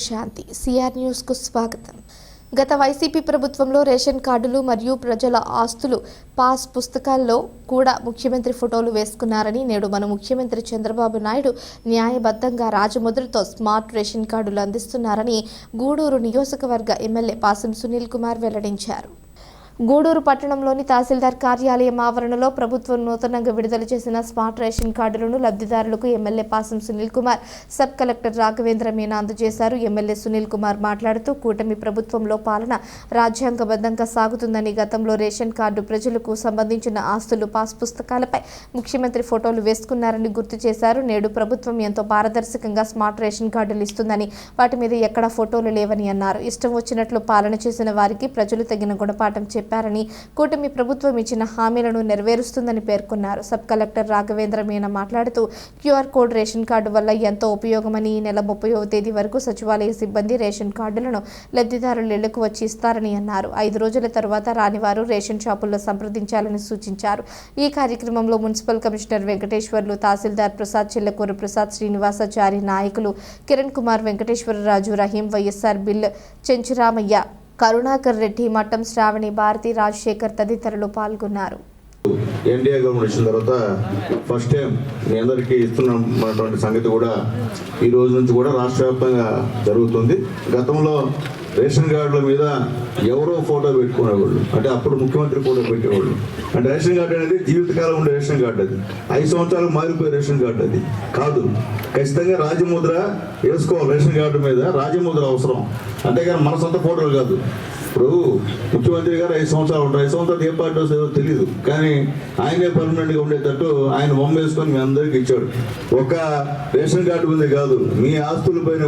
శాంతి CR news కు స్వాగతం. గత వైసీపీ ప్రభుత్వంలో రేషన్ కార్డులు మరియు ప్రజల ఆస్తులు పాస్ పుస్తకాల్లో కూడా ముఖ్యమంత్రి ఫోటోలు వేసుకున్నారని, నేడు మన ముఖ్యమంత్రి చంద్రబాబు నాయుడు న్యాయబద్ధంగా రాజముద్రతో స్మార్ట్ రేషన్ కార్డులు అందిస్తున్నారని గూడూరు నియోజకవర్గ ఎమ్మెల్యే పాసం సునీల్ కుమార్ వెల్లడించారు. గూడూరు పట్టణంలోని తహసీల్దార్ కార్యాలయం ఆవరణలో ప్రభుత్వం నూతనంగా విడుదల చేసిన స్మార్ట్ రేషన్ కార్డులను లబ్ధిదారులకు MLA Pasam Sunil Kumar, sub collector Raghavendra Meena అందజేశారు. ఎమ్మెల్యే సునీల్ కుమార్ మాట్లాడుతూ, కూటమి ప్రభుత్వంలో పాలన రాజ్యాంగబద్ధంగా సాగుతుందని, గతంలో రేషన్ కార్డు ప్రజలకు సంబంధించిన ఆస్తులు పాస్ పుస్తకాలపై ముఖ్యమంత్రి ఫోటోలు వేసుకున్నారని గుర్తు చేశారు. నేడు ప్రభుత్వం ఎంతో పారదర్శకంగా స్మార్ట్ రేషన్ కార్డులు ఇస్తుందని, వాటి మీద ఎక్కడా ఫోటోలు లేవని అన్నారు. ఇష్టం వచ్చినట్లు పాలన చేసిన వారికి ప్రజలు తగిన గుణపాఠం చెప్పారని, కూటమి ప్రభుత్వం ఇచ్చిన హామీలను నెరవేరుస్తుందని పేర్కొన్నారు. సబ్ కలెక్టర్ రాఘవేంద్ర మీనా మాట్లాడుతూ, క్యూఆర్ కోడ్ రేషన్ కార్డు వల్ల ఎంతో ఉపయోగమని, ఈ నెల 30వ తేదీ వరకు సచివాలయ సిబ్బంది రేషన్ కార్డులను లబ్ధిదారుల ఇళ్లకు వచ్చి ఇస్తారని అన్నారు. 5 రోజుల తర్వాత రానివారు రేషన్ షాపుల్లో సంప్రదించాలని సూచించారు. ఈ కార్యక్రమంలో మున్సిపల్ కమిషనర్ వెంకటేశ్వర్లు, తహసీల్దార్ ప్రసాద్, చిల్లకూరు ప్రసాద్, శ్రీనివాసాచారి, నాయకులు కిరణ్ కుమార్, వెంకటేశ్వరరాజు, రహీం, వైఎస్ఆర్ బిల్, చెంచురామయ్య, కరుణాకర్ రెడ్డి, మట్టం శ్రావణి, భారతి, రాజశేఖర్ తదితరులు పాల్గొన్నారు. ఎన్డీఏ గవర్నమెంట్ వచ్చిన తర్వాత ఫస్ట్ టైం మీ అందరికీ ఇస్తున్నటువంటి సంగతి కూడా ఈ రోజు నుంచి కూడా రాష్ట్ర వ్యాప్తంగా జరుగుతుంది. గతంలో రేషన్ కార్డుల మీద ఎవరో ఫోటో పెట్టుకునేవాళ్ళు, అంటే అప్పుడు ముఖ్యమంత్రి ఫోటో పెట్టేవాళ్ళు. అంటే రేషన్ కార్డు అనేది జీవితకాలం ఉండే రేషన్ కార్డు, అది 5 సంవత్సరాలు మారిపోయే రేషన్ కార్డు అది కాదు. ఖచ్చితంగా రాజముద్ర వేసుకోవాలి. రేషన్ కార్డు మీద రాజముద్ర అవసరం, అంతేగాని మన సొంత ఫోటోలు కాదు. ఇప్పుడు ముఖ్యమంత్రి గారు 5 సంవత్సరాలు ఉంటారు, 5 సంవత్సరాలు ఏ పార్టీ వస్తుందో తెలియదు, కానీ ఆయనే పర్మనెంట్గా ఉండేటట్టు ఆయన బొమ్మ వేసుకొని మీ అందరికీ ఇచ్చాడు. ఒక రేషన్ కార్డు మీద కాదు, మీ ఆస్తుల పైన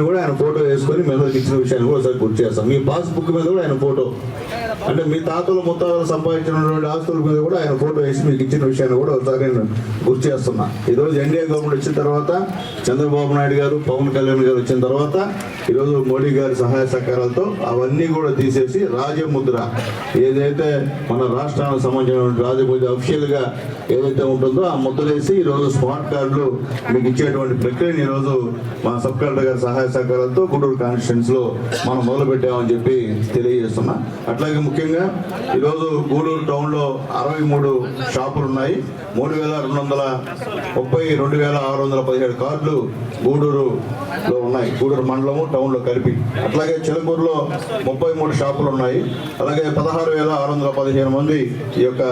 కూడా ఆయన ఫోటో వేసుకొని మీ అందరికి ఇచ్చిన విషయాన్ని కూడా ఒకసారి గుర్తు చేస్తాం. మీ పాస్బుక్ మీద కూడా ఆయన ఫోటో, అంటే మీ తాతలు ముత్తాతలు సంపాదించినటువంటి ఆస్తుల మీద కూడా ఆయన ఫోటో వేసి మీకు ఇచ్చిన విషయాన్ని కూడా ఒకసారి నేను గుర్తు చేస్తున్నా. ఈరోజు ఎన్డీఏ గవర్నమెంట్ వచ్చిన తర్వాత, చంద్రబాబు నాయుడు గారు, పవన్ కళ్యాణ్ గారు వచ్చిన తర్వాత, ఈరోజు మోడీ గారి సహాయ సహకారాలతో అవన్నీ కూడా తీసేసి రాజముద్ర ఏదైతే మన రాష్ట్రానికి సంబంధించినటువంటి రాజముద్ర అఫీషియల్గా ఏదైతే ఉంటుందో ఆ ముద్రలేసి ఈరోజు స్మార్ట్ కార్డులు మీకు ఇచ్చేటువంటి ప్రక్రియను ఈరోజు మన సబ్ కలెక్టర్ గారి సహాయ సహకారాలతో గూడూరు కాన్స్టిట్యున్సీలో మనం మొదలు పెట్టామని చెప్పి తెలియజేస్తున్నా. అట్లాగే ముఖ్యంగా ఈరోజు గూడూరు టౌన్లో 63 షాపులు ఉన్నాయి. 3,232,617 కార్డులు గూడూరులో ఉన్నాయి, గూడూరు మండలము టౌన్లో కలిపి. అట్లాగే చిలకూరులో 33 షాపులు ఉన్నాయి. అలాగే 16,615 మంది ఈ యొక్క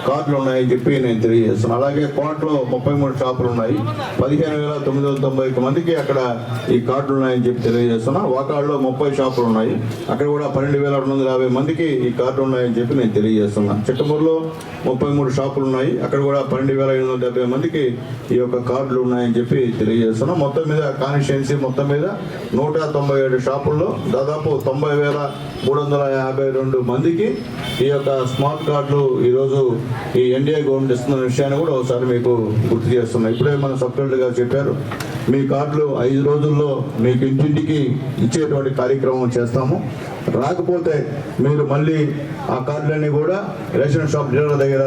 కార్డులు ఉన్నాయని చెప్పి నేను తెలియజేస్తున్నాను. అలాగే కోటలో 33 షాపులు ఉన్నాయి, 15,991 మందికి అక్కడ ఈ కార్డులు ఉన్నాయని చెప్పి తెలియజేస్తున్నా. వాకాడులో 30 షాపులు ఉన్నాయి, అక్కడ కూడా 12,250 మందికి ఈ కార్డులు ఉన్నాయని చెప్పి నేను తెలియజేస్తున్నా. చిట్టమూరులో 33 షాపులు ఉన్నాయి, అక్కడ కూడా 12,870 మందికి ఈ యొక్క కార్డులు ఉన్నాయని చెప్పి తెలియజేస్తున్నా. మొత్తం మీద కాన్స్టిట్యుయెన్సీ మొత్తం మీద 197 షాపుల్లో దాదాపు 90,352 మందికి ఈ యొక్క స్మార్ట్ కార్డులు ఈరోజు ఈ ఎన్డీఏ గవర్నమెంట్ ఇస్తున్న విషయాన్ని కూడా ఒకసారి మీకు గుర్తు చేస్తున్నాం. ఇప్పుడే మన సబ్ కలెక్టర్ గారు చెప్పారు, మీ కార్డులు 5 రోజుల్లో మీకు ఇంటింటికి ఇచ్చేటువంటి కార్యక్రమం చేస్తాము. రాకపోతే మీరు మళ్ళీ ఆ కార్డులన్నీ కూడా రేషన్ షాప్ డీలర్ దగ్గర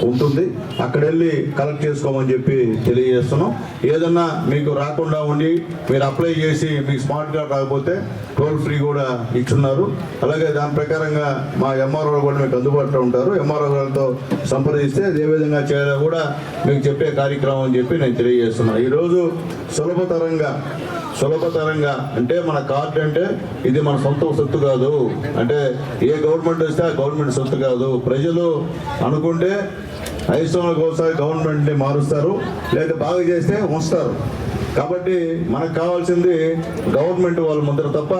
ఉంటుంది, అక్కడ వెళ్ళి కలెక్ట్ చేసుకోమని చెప్పి తెలియజేస్తున్నాం. ఏదన్నా మీకు రాకుండా ఉండి మీరు అప్లై చేసి మీకు స్మార్ట్ కార్డ్ రాకపోతే టోల్ ఫ్రీ కూడా ఇచ్చున్నారు. అలాగే దాని ప్రకారంగా మా ఎంఆర్ఓ కూడా మీకు అందుబాటులో ఉంటారు. ఎంఆర్ఓ గారితో సంప్రదిస్తే ఏ విధంగా చేయాలో కూడా మీకు చెప్పే కార్యక్రమం అని చెప్పి నేను తెలియజేస్తున్నాను. ఈరోజు సులభతరంగా అంటే మన కార్డు అంటే ఇది మన సొంత సొత్తు కాదు, అంటే ఏ గవర్నమెంట్ వస్తే ఆ గవర్నమెంట్ సొత్తు కాదు. ప్రజలు అనుకుంటే 5 సంవత్సరాలకు ఒకసారి గవర్నమెంట్ని మారుస్తారు, లేదా బాగా చేస్తే ఉంచుతారు. కాబట్టి మనకు కావాల్సింది గవర్నమెంట్ వాళ్ళ ముద్ర తప్ప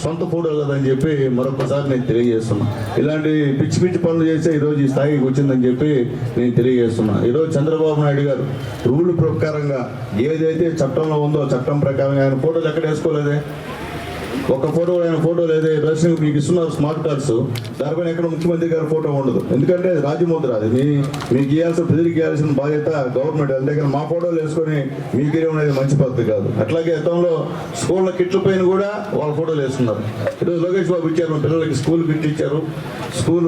సొంత ఫోటో కదని చెప్పి మరొకసారి నేను తెలియజేస్తున్నా. ఇలాంటి పిచ్చి పనులు చేస్తే ఈరోజు ఈ స్థాయికి వచ్చిందని చెప్పి నేను తెలియజేస్తున్నా. ఈరోజు చంద్రబాబు నాయుడు గారు రూల్ ప్రకారంగా ఏదైతే చట్టంలో ఉందో చట్టం ప్రకారంగా ఆయన ఫోటోలు ఎక్కడ వేసుకోలేదే, ఒక ఫోటో ఆయన ఫోటో లేదే. రేషన్ మీకు ఇస్తున్నారు స్మార్ట్ కార్డ్స్, దానిపైన ఎక్కడ ముఖ్యమంత్రి గారి ఫోటో ఉండదు. ఎందుకంటే రాజముద్ర అది మీకు ఇవ్వాల్సిన ప్రజలకు ఇవ్వాల్సిన బాధ్యత గవర్నమెంట్. అంతేకాని మా ఫోటోలు వేసుకొని మీకు అనేది మంచి పద్ధతి కాదు. అట్లాగే గతంలో స్కూళ్ళ కిట్ల పైన కూడా వాళ్ళ ఫోటోలు వేస్తున్నారు. ఈరోజు లోకేష్ బాబు ఇచ్చారు, పిల్లలకి స్కూల్ కిట్ ఇచ్చారు, స్కూల్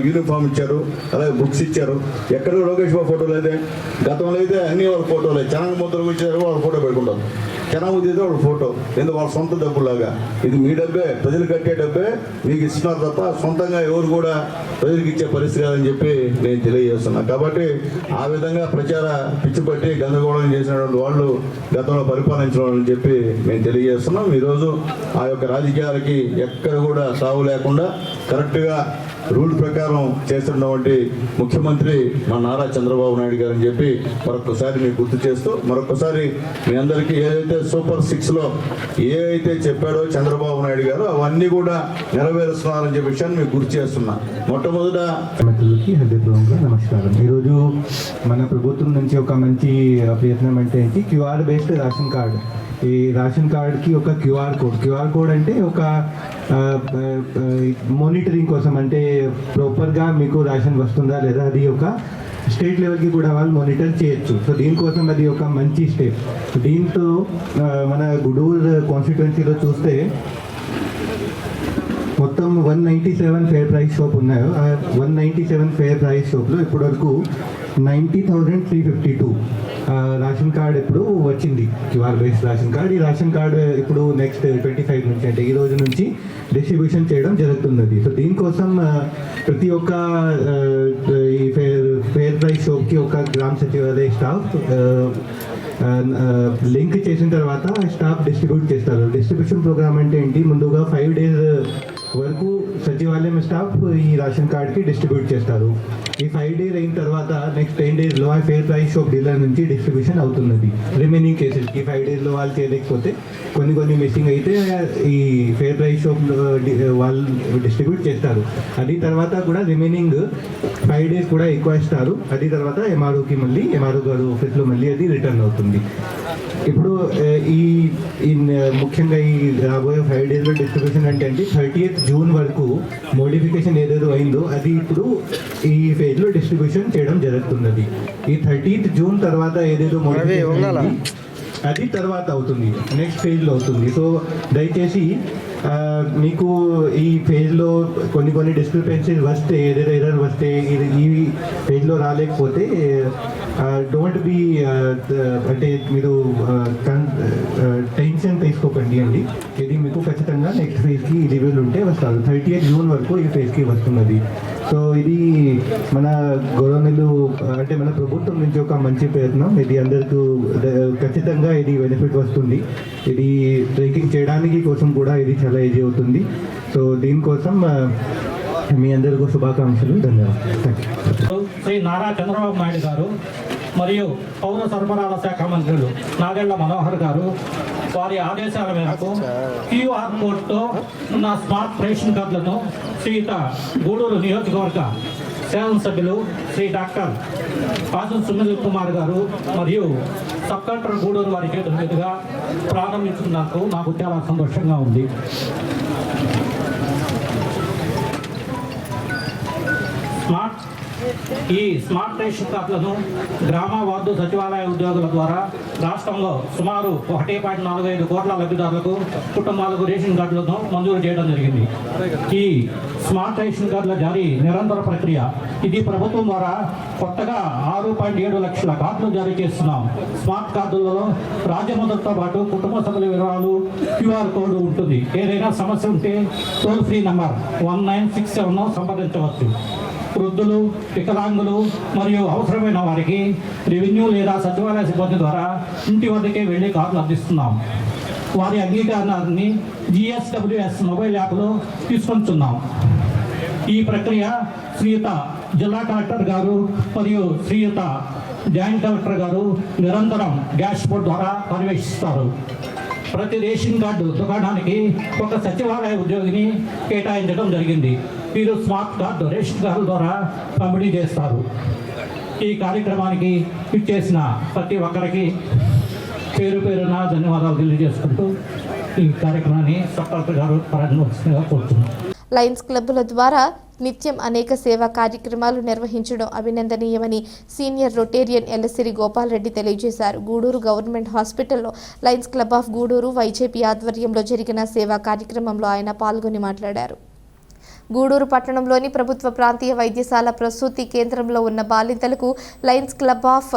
యూనిఫామ్ ఇచ్చారు, అలాగే బుక్స్ ఇచ్చారు. ఎక్కడ లోకేష్ బాబు ఫోటో లేదే. గతంలో అయితే అన్ని వాళ్ళ ఫోటోలే. జనాల ముద్రకు ఇచ్చారు, వాళ్ళ ఫోటో పెట్టుకుంటారు. క్షణం వాళ్ళ ఫోటో ఎందుకు వాళ్ళ సొంత డబ్బులాగా. ఇది మీ డబ్బే, ప్రజలు కట్టే డబ్బే, మీకు ఇస్తున్నారు తప్ప సొంతంగా ఎవరు కూడా ప్రజలకు ఇచ్చే పరిస్థితి కాదని చెప్పి నేను తెలియజేస్తున్నాను. కాబట్టి ఆ విధంగా ప్రచార పిచ్చిపట్టి గందరగోళం చేసినటువంటి వాళ్ళు గతంలో పరిపాలించిన వాళ్ళని చెప్పి మేము తెలియజేస్తున్నాం. ఈరోజు ఆ యొక్క రాజకీయాలకి ఎక్కడ కూడా సాగు లేకుండా కరెక్ట్గా రూల్ ప్రకారం చేస్తున్నటువంటి ముఖ్యమంత్రి మా నారా చంద్రబాబు నాయుడు గారు అని చెప్పి మరొకసారి మీకు గుర్తు చేస్తూ, మరొకసారి మీ అందరికీ ఏదైతే సూపర్ 6లో ఏ అయితే చెప్పాడో చంద్రబాబు నాయుడు గారు అవన్నీ కూడా నెరవేరుస్తున్నారని చెప్పే విషయాన్ని మీకు గుర్తు చేస్తున్నా. మొట్టమొదట మిత్రులకి హృదయపూర్వకంగా నమస్కారం. ఈరోజు మన ప్రభుత్వం నుంచి ఒక మంచి ప్రయత్నం అంటే ఏంటి, క్యూఆర్ బేస్డ్ రేషన్ కార్డు. ఈ రేషన్ కార్డ్కి ఒక క్యూఆర్ కోడ్ అంటే ఒక మానిటరింగ్ కోసం, అంటే ప్రాపర్గా మీకు రేషన్ వస్తుందా లేదా అది ఒక స్టేట్ లెవెల్కి కూడా వాళ్ళు మానిటర్ చేయొచ్చు. సో దీనికోసం అది ఒక మంచి స్టెప్. దీంతో మన గూడూరు కాన్స్టిట్యుయెన్సీలో చూస్తే మొత్తం 197 ఫేర్ ప్రైస్ షాప్ ఉన్నాయో, ఆ 197 ఫేర్ ప్రైస్ షాప్లో ఇప్పటివరకు 90,352 రేషన్ కార్డ్ ఇప్పుడు వచ్చింది, క్యూఆర్ బేస్డ్ రేషన్ కార్డ్. ఈ రేషన్ కార్డు ఇప్పుడు నెక్స్ట్ 25 నుంచి, అంటే ఈ రోజు నుంచి డిస్ట్రిబ్యూషన్ చేయడం జరుగుతున్నది. సో దీనికోసం ప్రతి ఒక్క ఈ ఫేర్ ప్రైస్ షాప్కి ఒక గ్రామ సచివాలయ స్టాఫ్ లింక్ చేసిన తర్వాత స్టాఫ్ డిస్ట్రిబ్యూట్ చేస్తారు. డిస్ట్రిబ్యూషన్ ప్రోగ్రామ్ అంటే ఏంటి, ముందుగా 5 days వరకు సచివాలయం స్టాఫ్ ఈ రేషన్ కార్డ్కి డిస్ట్రిబ్యూట్ చేస్తారు. ఈ 5 days అయిన తర్వాత నెక్స్ట్ 10 daysలో ఆ ఫేర్ ప్రైస్ షాప్ డీలర్ నుంచి డిస్ట్రిబ్యూషన్ అవుతున్నది. రిమైనింగ్ కేసెస్కి 5 daysలో వాళ్ళు చేయలేకపోతే కొన్ని మిస్సింగ్ అయితే ఈ ఫేర్ ప్రైస్ షాప్ వాళ్ళు డిస్ట్రిబ్యూట్ చేస్తారు. అది తర్వాత కూడా రిమైనింగ్ 5 days కూడా ఎక్కువ ఇస్తారు. అది తర్వాత ఎంఆర్ఓకి మళ్ళీ ఎంఆర్ఓ గారు ఆఫీస్లో మళ్ళీ అది రిటర్న్ అవుతుంది. ఇప్పుడు ఈ ముఖ్యంగా ఈ రాబోయే 5 daysలో డిస్ట్రిబ్యూషన్ అంటే 30th June వరకు మోడిఫికేషన్ ఏదేదో అయిందో అది ఇప్పుడు ఈ ఫేజ్లో డిస్ట్రిబ్యూషన్ చేయడం జరుగుతున్నది. ఈ 30th June తర్వాత ఏదేదో మోడిఫికేషన్ అది తర్వాత అవుతుంది, నెక్స్ట్ ఫేజ్లో అవుతుంది. సో దయచేసి మీకు ఈ ఫేజ్లో కొన్ని డిస్క్రిపెన్సీస్ వస్తే, ఏదైనా ఎర్రర్ వస్తే, ఈ ఫేజ్లో రాలేకపోతే డోంట్ బీ అంటే మీరు టెన్షన్ తీసుకోకండి అండి. ఇది మీకు ఖచ్చితంగా నెక్స్ట్ ఫేజ్కి ఎలిజిబుల్ ఉంటే వస్తారు. 30th June వరకు ఈ ఫేజ్కి వస్తున్నది. సో ఇది మన గవర్నమెంట్ అంటే మన ప్రభుత్వం నుంచి ఒక మంచి ప్రయత్నం. ఇది అందరికీ ఖచ్చితంగా ఇది బెనిఫిట్ వస్తుంది. ఇది ట్రెకింగ్ చేయడానికి కోసం కూడా ఇది చాలా ఈజీ అవుతుంది. సో దీనికోసం మీ అందరికీ శుభాకాంక్షలు, ధన్యవాదాలు. Thank you. శ్రీ నారా చంద్రబాబు నాయుడు గారు మరియు పౌర సరఫరాల శాఖ మంత్రులు నాదెళ్ల మనోహర్ గారు వారి ఆదేశాల మేరకు క్యూఆర్ కోడ్తో ఉన్న స్మార్ట్ రేషన్ కార్డులను శ్రీయుత గూడూరు నియోజకవర్గ శాసనసభ్యులు శ్రీ డాక్టర్ కాసు సునీల్ కుమార్ గారు మరియు సబ్ కలెక్టర్ గూడూరు వారి చేతుల మీదుగా ప్రారంభించినందుకు నాకు చాలా సంతోషంగా ఉంది. ఈ స్మార్ట్ రేషన్ కార్డులను గ్రామ వార్డు సచివాలయ ఉద్యోగుల ద్వారా రాష్ట్రంలో సుమారు 1.45 కోట్ల లబ్ధిదారులకు కుటుంబాలకు రేషన్ కార్డులను మంజూరు చేయడం జరిగింది. ఈ స్మార్ట్ రేషన్ కార్డుల జారీ నిరంతర ప్రక్రియ. ఇది ప్రభుత్వం ద్వారా కొత్తగా 6.7 లక్షల కార్డులు జారీ చేస్తున్నాం. స్మార్ట్ కార్డులలో రాజ్యముద్రతో పాటు కుటుంబ సభ్యుల వివరాలు, క్యూఆర్ కోడ్ ఉంటుంది. ఏదైనా సమస్య ఉంటే టోల్ ఫ్రీ నంబర్ 1967 సంప్రదించవచ్చు. వృద్ధులు, వికలాంగులు మరియు అవసరమైన వారికి రెవెన్యూ లేదా సచివాలయ సిబ్బంది ద్వారా ఇంటి వద్దకే వెళ్లి కార్డులు అందిస్తున్నాం. వారి అంగీకారాన్ని GSWS మొబైల్ యాప్లో తీసుకొస్తున్నాం. ఈ ప్రక్రియ శ్రీయుత జిల్లా కలెక్టర్ గారు మరియు శ్రీయుత జాయింట్ కలెక్టర్ గారు నిరంతరం డాష్ బోర్డ్ ద్వారా పర్యవేక్షిస్తారు. ప్రతి రేషన్ కార్డు దుకాణానికి ఒక సచివాలయ ఉద్యోగిని కేటాయించడం జరిగింది. వీరు స్మార్ట్ కార్డు రేషన్ కార్డు ద్వారా పంపిణీ చేస్తారు. ఈ కార్యక్రమానికి ఇచ్చేసిన ప్రతి ఒక్కరికి పేరు పేరున ధన్యవాదాలు తెలియజేసుకుంటూ ఈ కార్యక్రమాన్ని సబ్ కలెక్టర్ గారు ప్రారంభించగా కోరుతున్నాను. లయన్స్ క్లబ్బుల ద్వారా నిత్యం అనేక సేవా కార్యక్రమాలు నిర్వహించడం అభినందనీయమని సీనియర్ రొటేరియన్ ఎల్లసిరి గోపాల్ రెడ్డి తెలియజేశారు. గూడూరు గవర్నమెంట్ హాస్పిటల్లో Lions club of Gudur YJP ఆధ్వర్యంలో జరిగిన సేవా కార్యక్రమంలో ఆయన పాల్గొని మాట్లాడారు. గూడూరు పట్టణంలోని ప్రభుత్వ ప్రాంతీయ వైద్యశాల ప్రసూతి కేంద్రంలో ఉన్న బాలింతలకు లయన్స్ క్లబ్ ఆఫ్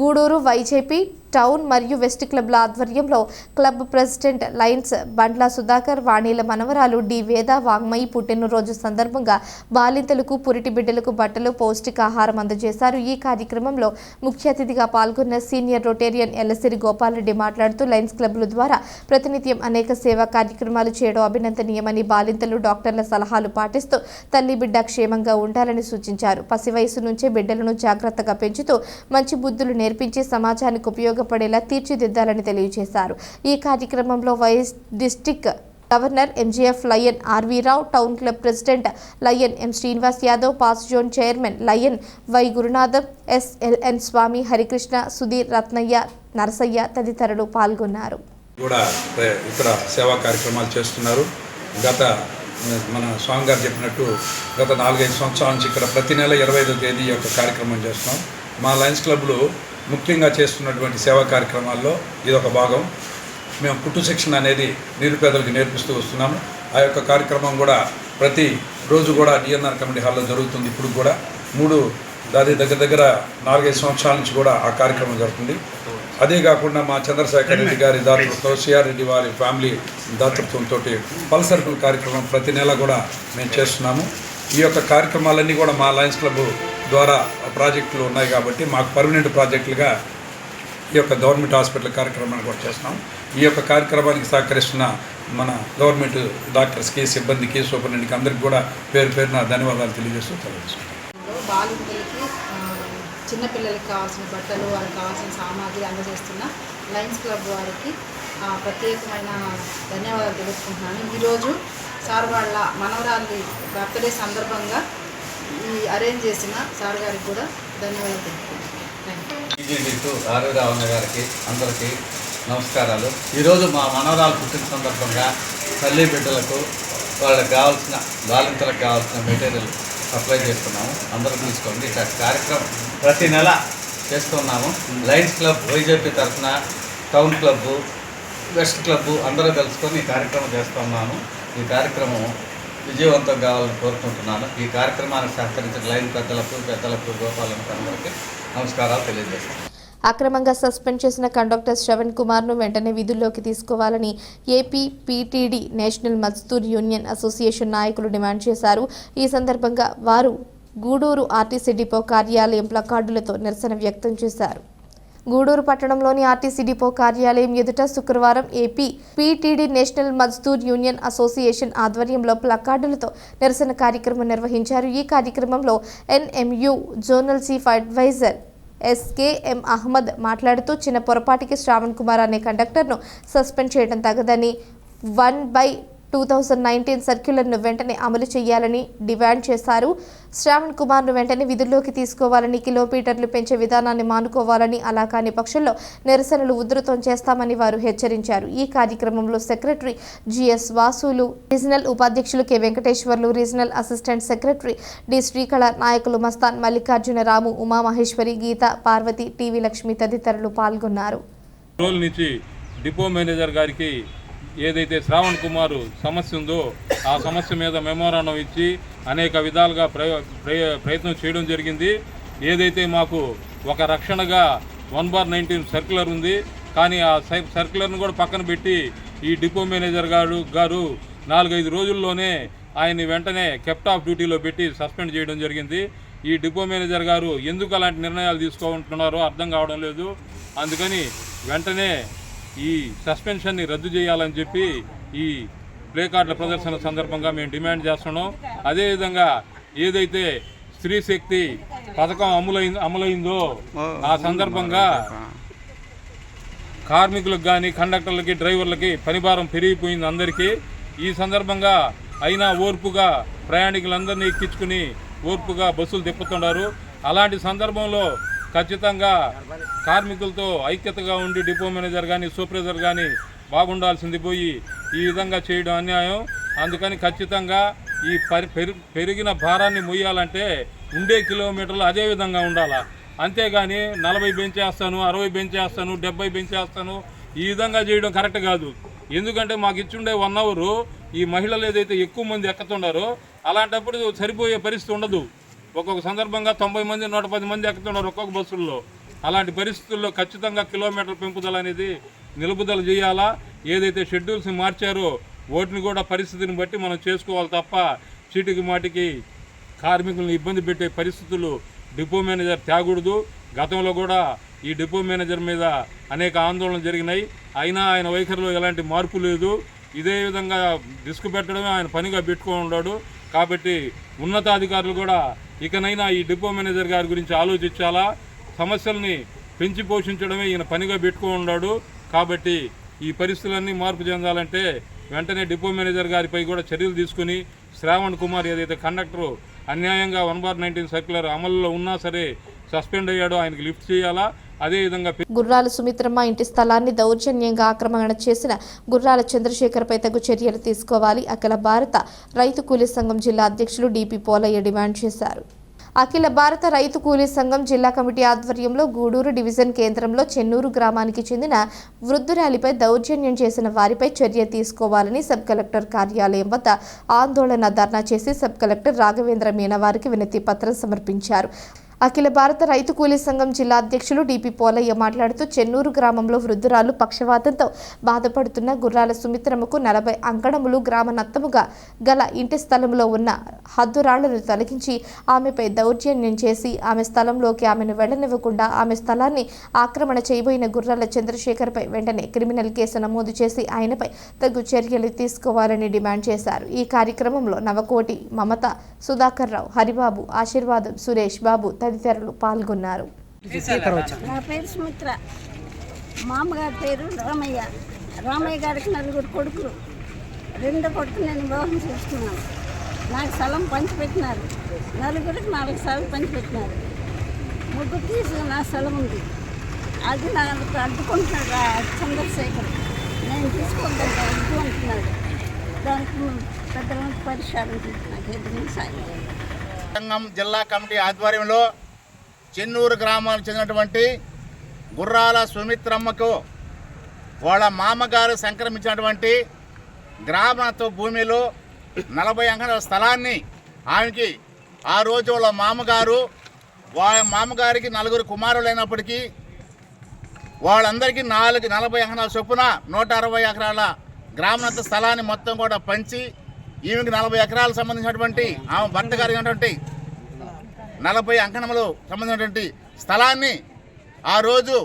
గూడూరు వైజేపీ టౌన్ మరియు వెస్ట్ క్లబ్ల ఆధ్వర్యంలో club president lions Bandla Sudhakar వాణిల మనవరాలు డి వేద వాంగ్మయి పుట్టినరోజు సందర్భంగా బాలింతలకు పురిటి బిడ్డలకు బట్టలు పౌష్టికాహారం అందజేశారు. ఈ కార్యక్రమంలో ముఖ్య అతిథిగా పాల్గొన్న సీనియర్ రొటేరియన్ ఎల్లసిరి గోపాలరెడ్డి మాట్లాడుతూ లయన్స్ క్లబ్ల ద్వారా ప్రతినిత్యం అనేక సేవా కార్యక్రమాలు చేయడం అభినందనీయమని, బాలింతలు డాక్టర్ల సలహాలు పాటిస్తూ తల్లి బిడ్డ క్షేమంగా ఉండాలని సూచించారు. పసి వయసు నుంచే బిడ్డలను జాగ్రత్తగా పెంచుతూ మంచి బుద్ధులు నేర్పించి సమాజానికి ఉపయోగపడేలా తీర్చిదిద్దాలని తెలియజేశారు. ఈ కార్యక్రమంలో vice district governor MGF lion RV Rao, town club president lion M Srinivas Yadav, past zone chairman lion Y Gurunatham, SLN Swamy, Harikrishna, Sudhir, Ratnaiah, Narasaiah తదితరులు పాల్గొన్నారు. కూడా ఇక్కడ సేవా కార్యక్రమాలు చేస్తున్నారు. మన స్వామి గారు చెప్పినట్టు గత 4-5 సంవత్సరాల నుంచి ఇక్కడ ప్రతి నెల 25వ తేదీ యొక్క కార్యక్రమం చేస్తున్నాం. మా లయన్స్ క్లబ్లు ముఖ్యంగా చేస్తున్నటువంటి సేవా కార్యక్రమాల్లో ఇదొక భాగం. మేము కుట్టు శిక్షణ అనేది నిరుపేదలకు నేర్పిస్తూ వస్తున్నాము. ఆ యొక్క కార్యక్రమం కూడా ప్రతి రోజు కూడా డిఎన్ఆర్ కమిటీ హాల్లో జరుగుతుంది. ఇప్పుడు కూడా దగ్గర 4-5 సంవత్సరాల నుంచి కూడా ఆ కార్యక్రమం జరుగుతుంది. అదే కాకుండా మా చంద్రశేఖర్ రెడ్డి గారి దాతృత్వంతో, సిఆర్ రెడ్డి వారి ఫ్యామిలీ దాతృత్వంతో పల్ సర్కిల్ కార్యక్రమం ప్రతి నెల కూడా మేము చేస్తున్నాము. ఈ యొక్క కార్యక్రమాలన్నీ కూడా మా లయన్స్ క్లబ్ ద్వారా ప్రాజెక్టులు ఉన్నాయి కాబట్టి మాకు పర్మనెంట్ ప్రాజెక్టులుగా ఈ యొక్క గవర్నమెంట్ హాస్పిటల్ కార్యక్రమాన్ని కూడా చేస్తున్నాం. ఈ యొక్క కార్యక్రమానికి సహకరిస్తున్న మన గవర్నమెంట్ డాక్టర్స్కి, సిబ్బందికి, సూపరింటెండెంట్కి అందరికీ కూడా పేరున ధన్యవాదాలు తెలియజేస్తూ బాలింతలకి చిన్నపిల్లలకి కావాల్సిన బట్టలు, వాళ్ళకి కావాల్సిన సామాగ్రి అందజేస్తున్న లయన్స్ క్లబ్ వారికి ప్రత్యేకమైన ధన్యవాదాలు తెలుపుకుంటున్నాను. ఈరోజు సార్ వాళ్ళ మనవరాలి బర్త్డే సందర్భంగా ఈ అరేంజ్ చేసిన సార్ గారికి కూడా ధన్యవాదాలు తెలుపుకుంటున్నాను. ఆర్వీరావు గారికి అందరికీ నమస్కారాలు. ఈరోజు మా మనవరాలు పుట్టిన సందర్భంగా తల్లి బిడ్డలకు వాళ్ళకి కావాల్సిన బాలింతలకు కావాల్సిన మెటీరియల్ సప్లై చేస్తున్నాము. అందరూ తీసుకోండి. ఇట్లా కార్యక్రమం ప్రతి నెల చేస్తున్నాము. లయన్స్ క్లబ్ వైజేపీ తరఫున టౌన్ క్లబ్బు, వెస్ట్ క్లబ్బు అందరూ కలుసుకొని ఈ కార్యక్రమం చేస్తున్నాము. ఈ కార్యక్రమం విజయవంతం కావాలని కోరుకుంటున్నాను. ఈ కార్యక్రమానికి సహకరించిన లైన్ పెద్దలకు గోపాలకు అందరికీ నమస్కారాలు తెలియజేస్తాను. అక్రమంగా సస్పెండ్ చేసిన కండక్టర్ శ్రవణ్ కుమార్ను వెంటనే విధుల్లోకి తీసుకోవాలని AP PTD national Mazdoor union association నాయకులు డిమాండ్ చేశారు. ఈ సందర్భంగా వారు గూడూరు ఆర్టీసీ డిపో కార్యాలయం ప్లకార్డులతో నిరసన వ్యక్తం చేశారు. గూడూరు పట్టణంలోని ఆర్టీసీ డిపో కార్యాలయం ఎదుట శుక్రవారం AP PTD national Mazdoor union association ఆధ్వర్యంలో ప్లకార్డులతో నిరసన కార్యక్రమం నిర్వహించారు. ఈ కార్యక్రమంలో NMU zonal chief adviser SKM Ahmed మాట్లాడుతూ చిన్న పొరపాటికి శ్రావణ్ కుమార్ అనే కండక్టర్ను సస్పెండ్ చేయడం తగదని 1/2019 సర్క్యులర్ను వెంటనే అమలు చేయాలని డిమాండ్ చేశారు. శ్రావణ్ కుమార్ను వెంటనే విధుల్లోకి తీసుకోవాలని, కిలోమీటర్లు పెంచే విధానాన్ని మానుకోవాలని, అలా కాని పక్షంలో నిరసనలు ఉధృతం చేస్తామని వారు హెచ్చరించారు. ఈ కార్యక్రమంలో సెక్రటరీ జిఎస్ వాసులు, రీజనల్ ఉపాధ్యక్షులు K Venkateswarlu, regional assistant secretary D Srikala, నాయకులు మస్తాన్, మల్లికార్జున రాము, ఉమామహేశ్వరి, గీత, పార్వతి, టీవీ లక్ష్మి తదితరులు పాల్గొన్నారు. డిపో మేనేజర్ గారికి ఏదైతే శ్రావణ్ కుమార్ సమస్య ఉందో ఆ సమస్య మీద మెమోరాండం ఇచ్చి అనేక విధాలుగా ప్రయత్నం చేయడం జరిగింది. ఏదైతే మాకు ఒక రక్షణగా 1/19 సర్క్యులర్ ఉంది, కానీ ఆ సర్క్యులర్ను కూడా పక్కన పెట్టి ఈ డిపో మేనేజర్ గారు 4-5 రోజుల్లోనే ఆయన్ని వెంటనే కెప్ట్ ఆఫ్ డ్యూటీలో పెట్టి సస్పెండ్ చేయడం జరిగింది. ఈ డిపో మేనేజర్ గారు ఎందుకు అలాంటి నిర్ణయాలు తీసుకుంటున్నారో అర్థం కావడం లేదు. అందుకని వెంటనే ఈ సస్పెన్షన్ని రద్దు చేయాలని చెప్పి ఈ ప్లే కార్డుల ప్రదర్శన సందర్భంగా మేము డిమాండ్ చేస్తున్నాం. అదేవిధంగా ఏదైతే స్త్రీ శక్తి పథకం అమలైందో ఆ సందర్భంగా కార్మికులకు కానీ, కండక్టర్లకి, డ్రైవర్లకి పనిభారం పెరిగిపోయింది అందరికీ. ఈ సందర్భంగా అయినా ఓర్పుగా ప్రయాణికులందరినీ ఎక్కించుకుని ఓర్పుగా బస్సులు తిప్పుతున్నారు. అలాంటి సందర్భంలో ఖచ్చితంగా కార్మికులతో ఐక్యతగా ఉండి డిపో మేనేజర్ కానీ, సూపర్వైజర్ కానీ బాగుండాల్సింది పోయి ఈ విధంగా చేయడం అన్యాయం. అందుకని ఖచ్చితంగా ఈ పెరిగిన భారాన్ని మొయ్యాలంటే ఉండే కిలోమీటర్లు అదే విధంగా ఉండాలా. అంతేగాని 40 పెంచేస్తాను, 60 పెంచేస్తాను, 70 పెంచేస్తాను ఈ విధంగా చేయడం కరెక్ట్ కాదు. ఎందుకంటే మాకు ఇచ్చుండే 1 అవర్ ఈ మహిళలు ఏదైతే ఎక్కువ మంది ఎక్కుతున్నారో అలాంటప్పుడు సరిపోయే పరిస్థితి ఉండదు. ఒక్కొక్క సందర్భంగా 90 మంది 110 మంది ఎక్కుతున్నారు ఒక్కొక్క బస్సుల్లో. అలాంటి పరిస్థితుల్లో ఖచ్చితంగా కిలోమీటర్ పెంపుదల అనేది నిలుపుదల చేయాలా. ఏదైతే షెడ్యూల్స్ని మార్చారో వాటిని కూడా పరిస్థితిని బట్టి మనం చేసుకోవాలి తప్ప చీటికి మాటికి కార్మికులను ఇబ్బంది పెట్టే పరిస్థితులు డిపో మేనేజర్ తేకూడదు. గతంలో కూడా ఈ డిపో మేనేజర్ మీద అనేక ఆందోళనలు జరిగినాయి. అయినా ఆయన వైఖరిలో ఎలాంటి మార్పు లేదు. ఇదే విధంగా డిస్క్ పెట్టడమే ఆయన పనిగా పెట్టుకొని ఉన్నాడు. కాబట్టి ఉన్నతాధికారులు కూడా ఇకనైనా ఈ డిపో మేనేజర్ గారి గురించి ఆలోచించాలా. సమస్యల్ని పెంచి పోషించడమే ఈయన పనిగా పెట్టుకొని ఉన్నాడు. కాబట్టి ఈ పరిస్థితులన్నీ మార్పు చెందాలంటే వెంటనే డిపో మేనేజర్ గారిపై కూడా చర్యలు తీసుకుని శ్రావణ్ కుమార్ ఏదైతే కండక్టరు అన్యాయంగా 1/19 సర్క్యులర్ అమల్లో ఉన్నా సరే సస్పెండ్ అయ్యాడో ఆయనకి లిఫ్ట్ చేయాలా. అదేవిధంగా గుర్రాల సుమిత్రమ్మ ఇంటి స్థలాన్ని దౌర్జన్యంగా ఆక్రమణ చేసిన గుర్రాల చంద్రశేఖర్పై తగు చర్యలు తీసుకోవాలి. అఖిల భారత రైతు కూలీ సంఘం జిల్లా అధ్యక్షులు డిపి పోలయ్య డిమాండ్ చేశారు. అఖిల భారత రైతు కూలీ సంఘం జిల్లా కమిటీ ఆధ్వర్యంలో గూడూరు డివిజన్ కేంద్రంలో చెన్నూరు గ్రామానికి చెందిన వృద్ధురాలిపై దౌర్జన్యం చేసిన వారిపై చర్య తీసుకోవాలని సబ్ కలెక్టర్ కార్యాలయం వద్ద ఆందోళన ధర్నా చేసి సబ్ కలెక్టర్ రాఘవేంద్ర మీనా వారికి వినతి పత్రం సమర్పించారు. అఖిల భారత రైతు కూలీ సంఘం జిల్లా అధ్యక్షులు డిపి పోలయ్య మాట్లాడుతూ చెన్నూరు గ్రామంలో వృద్ధురాలు పక్షవాతంతో బాధపడుతున్న గుర్రాల సుమిత్రమ్మకు 40 అంకణములు గ్రామ నత్తముగా గల ఇంటి స్థలంలో ఉన్న హద్దురాళ్లను తొలగించి ఆమెపై దౌర్జన్యం చేసి ఆమె స్థలంలోకి ఆమెను వెళ్లనివ్వకుండా ఆమె స్థలాన్ని ఆక్రమణ చేయబోయిన గుర్రాల చంద్రశేఖర్పై వెంటనే క్రిమినల్ కేసు నమోదు చేసి ఆయనపై తగు చర్యలు తీసుకోవాలని డిమాండ్ చేశారు. ఈ కార్యక్రమంలో నవకోటి, మమత, సుధాకర్ రావు, హరిబాబు, ఆశీర్వాదం, సురేష్ బాబు తదితరులు పాల్గొన్నారు. నా పేరు సుమిత్ర, మామగారి పేరు రామయ్య. రామయ్య గారికి 4 కొడుకులు, 2 కొడుకులు నేను వివాహం చేసుకున్నాను. నాకు స్థలం పంచిపెట్టినారు, 4కి 4 స్థలం పంచిపెట్టినారు. 3 తీసుకుని నా స్థలం ఉంది, అది నాకు అడ్డుకుంటున్నాడు చంద్రశేఖర్. నేను తీసుకుంటాను అడ్డుకుంటున్నాడు. దానికి పెద్దలకు పరిష్కారం నాకు ఎదురు సాయం. సంఘం జిల్లా కమిటీ ఆధ్వర్యంలో చెన్నూరు గ్రామానికి చెందినటువంటి గుర్రాల సుమిత్రమ్మకు వాళ్ళ మామగారు సంక్రమించినటువంటి గ్రామతో భూమిలో 40 అంకణాల స్థలాన్ని ఆమెకి ఆ రోజు వాళ్ళ మామగారికి 4 కుమారులైనప్పటికీ వాళ్ళందరికీ 40 అంకణాల చొప్పున 160 ఎకరాల గ్రామనంత స్థలాన్ని మొత్తం కూడా పంచి ఈమెకి 40 ఎకరాలకు సంబంధించినటువంటి ఆమె భర్త గారికి 40 అంకణములు సంబంధించినటువంటి స్థలాన్ని ఆ రోజు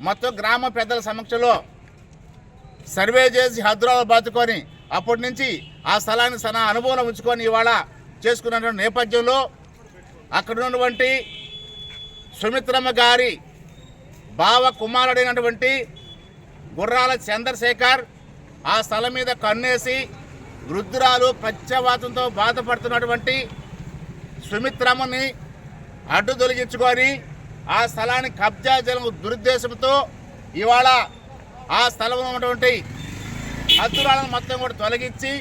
మొత్తం గ్రామ పెద్దల సమక్షంలో సర్వే చేసి హద్దురాలు బాతుకొని అప్పటి నుంచి ఆ స్థలాన్ని తన అనుభవంలో ఉంచుకొని ఇవాళ చేసుకున్నటువంటి నేపథ్యంలో అక్కడ ఉన్నటువంటి సుమిత్రమ్మ గారి బావ కుమారుడైనటువంటి గుర్రాల చంద్రశేఖర్ ఆ స్థలం మీద కన్నేసి వృద్ధురాలు పక్షవాతంతో బాధపడుతున్నటువంటి సుమిత్రమ్మని అడ్డు తొలగించుకొని ఆ స్థలాన్ని కబ్జా చేయడం దురుద్దేశంతో ఇవాళ ఆ స్థలంలో ఉన్నటువంటి హద్దురాలను మొత్తం కూడా తొలగించి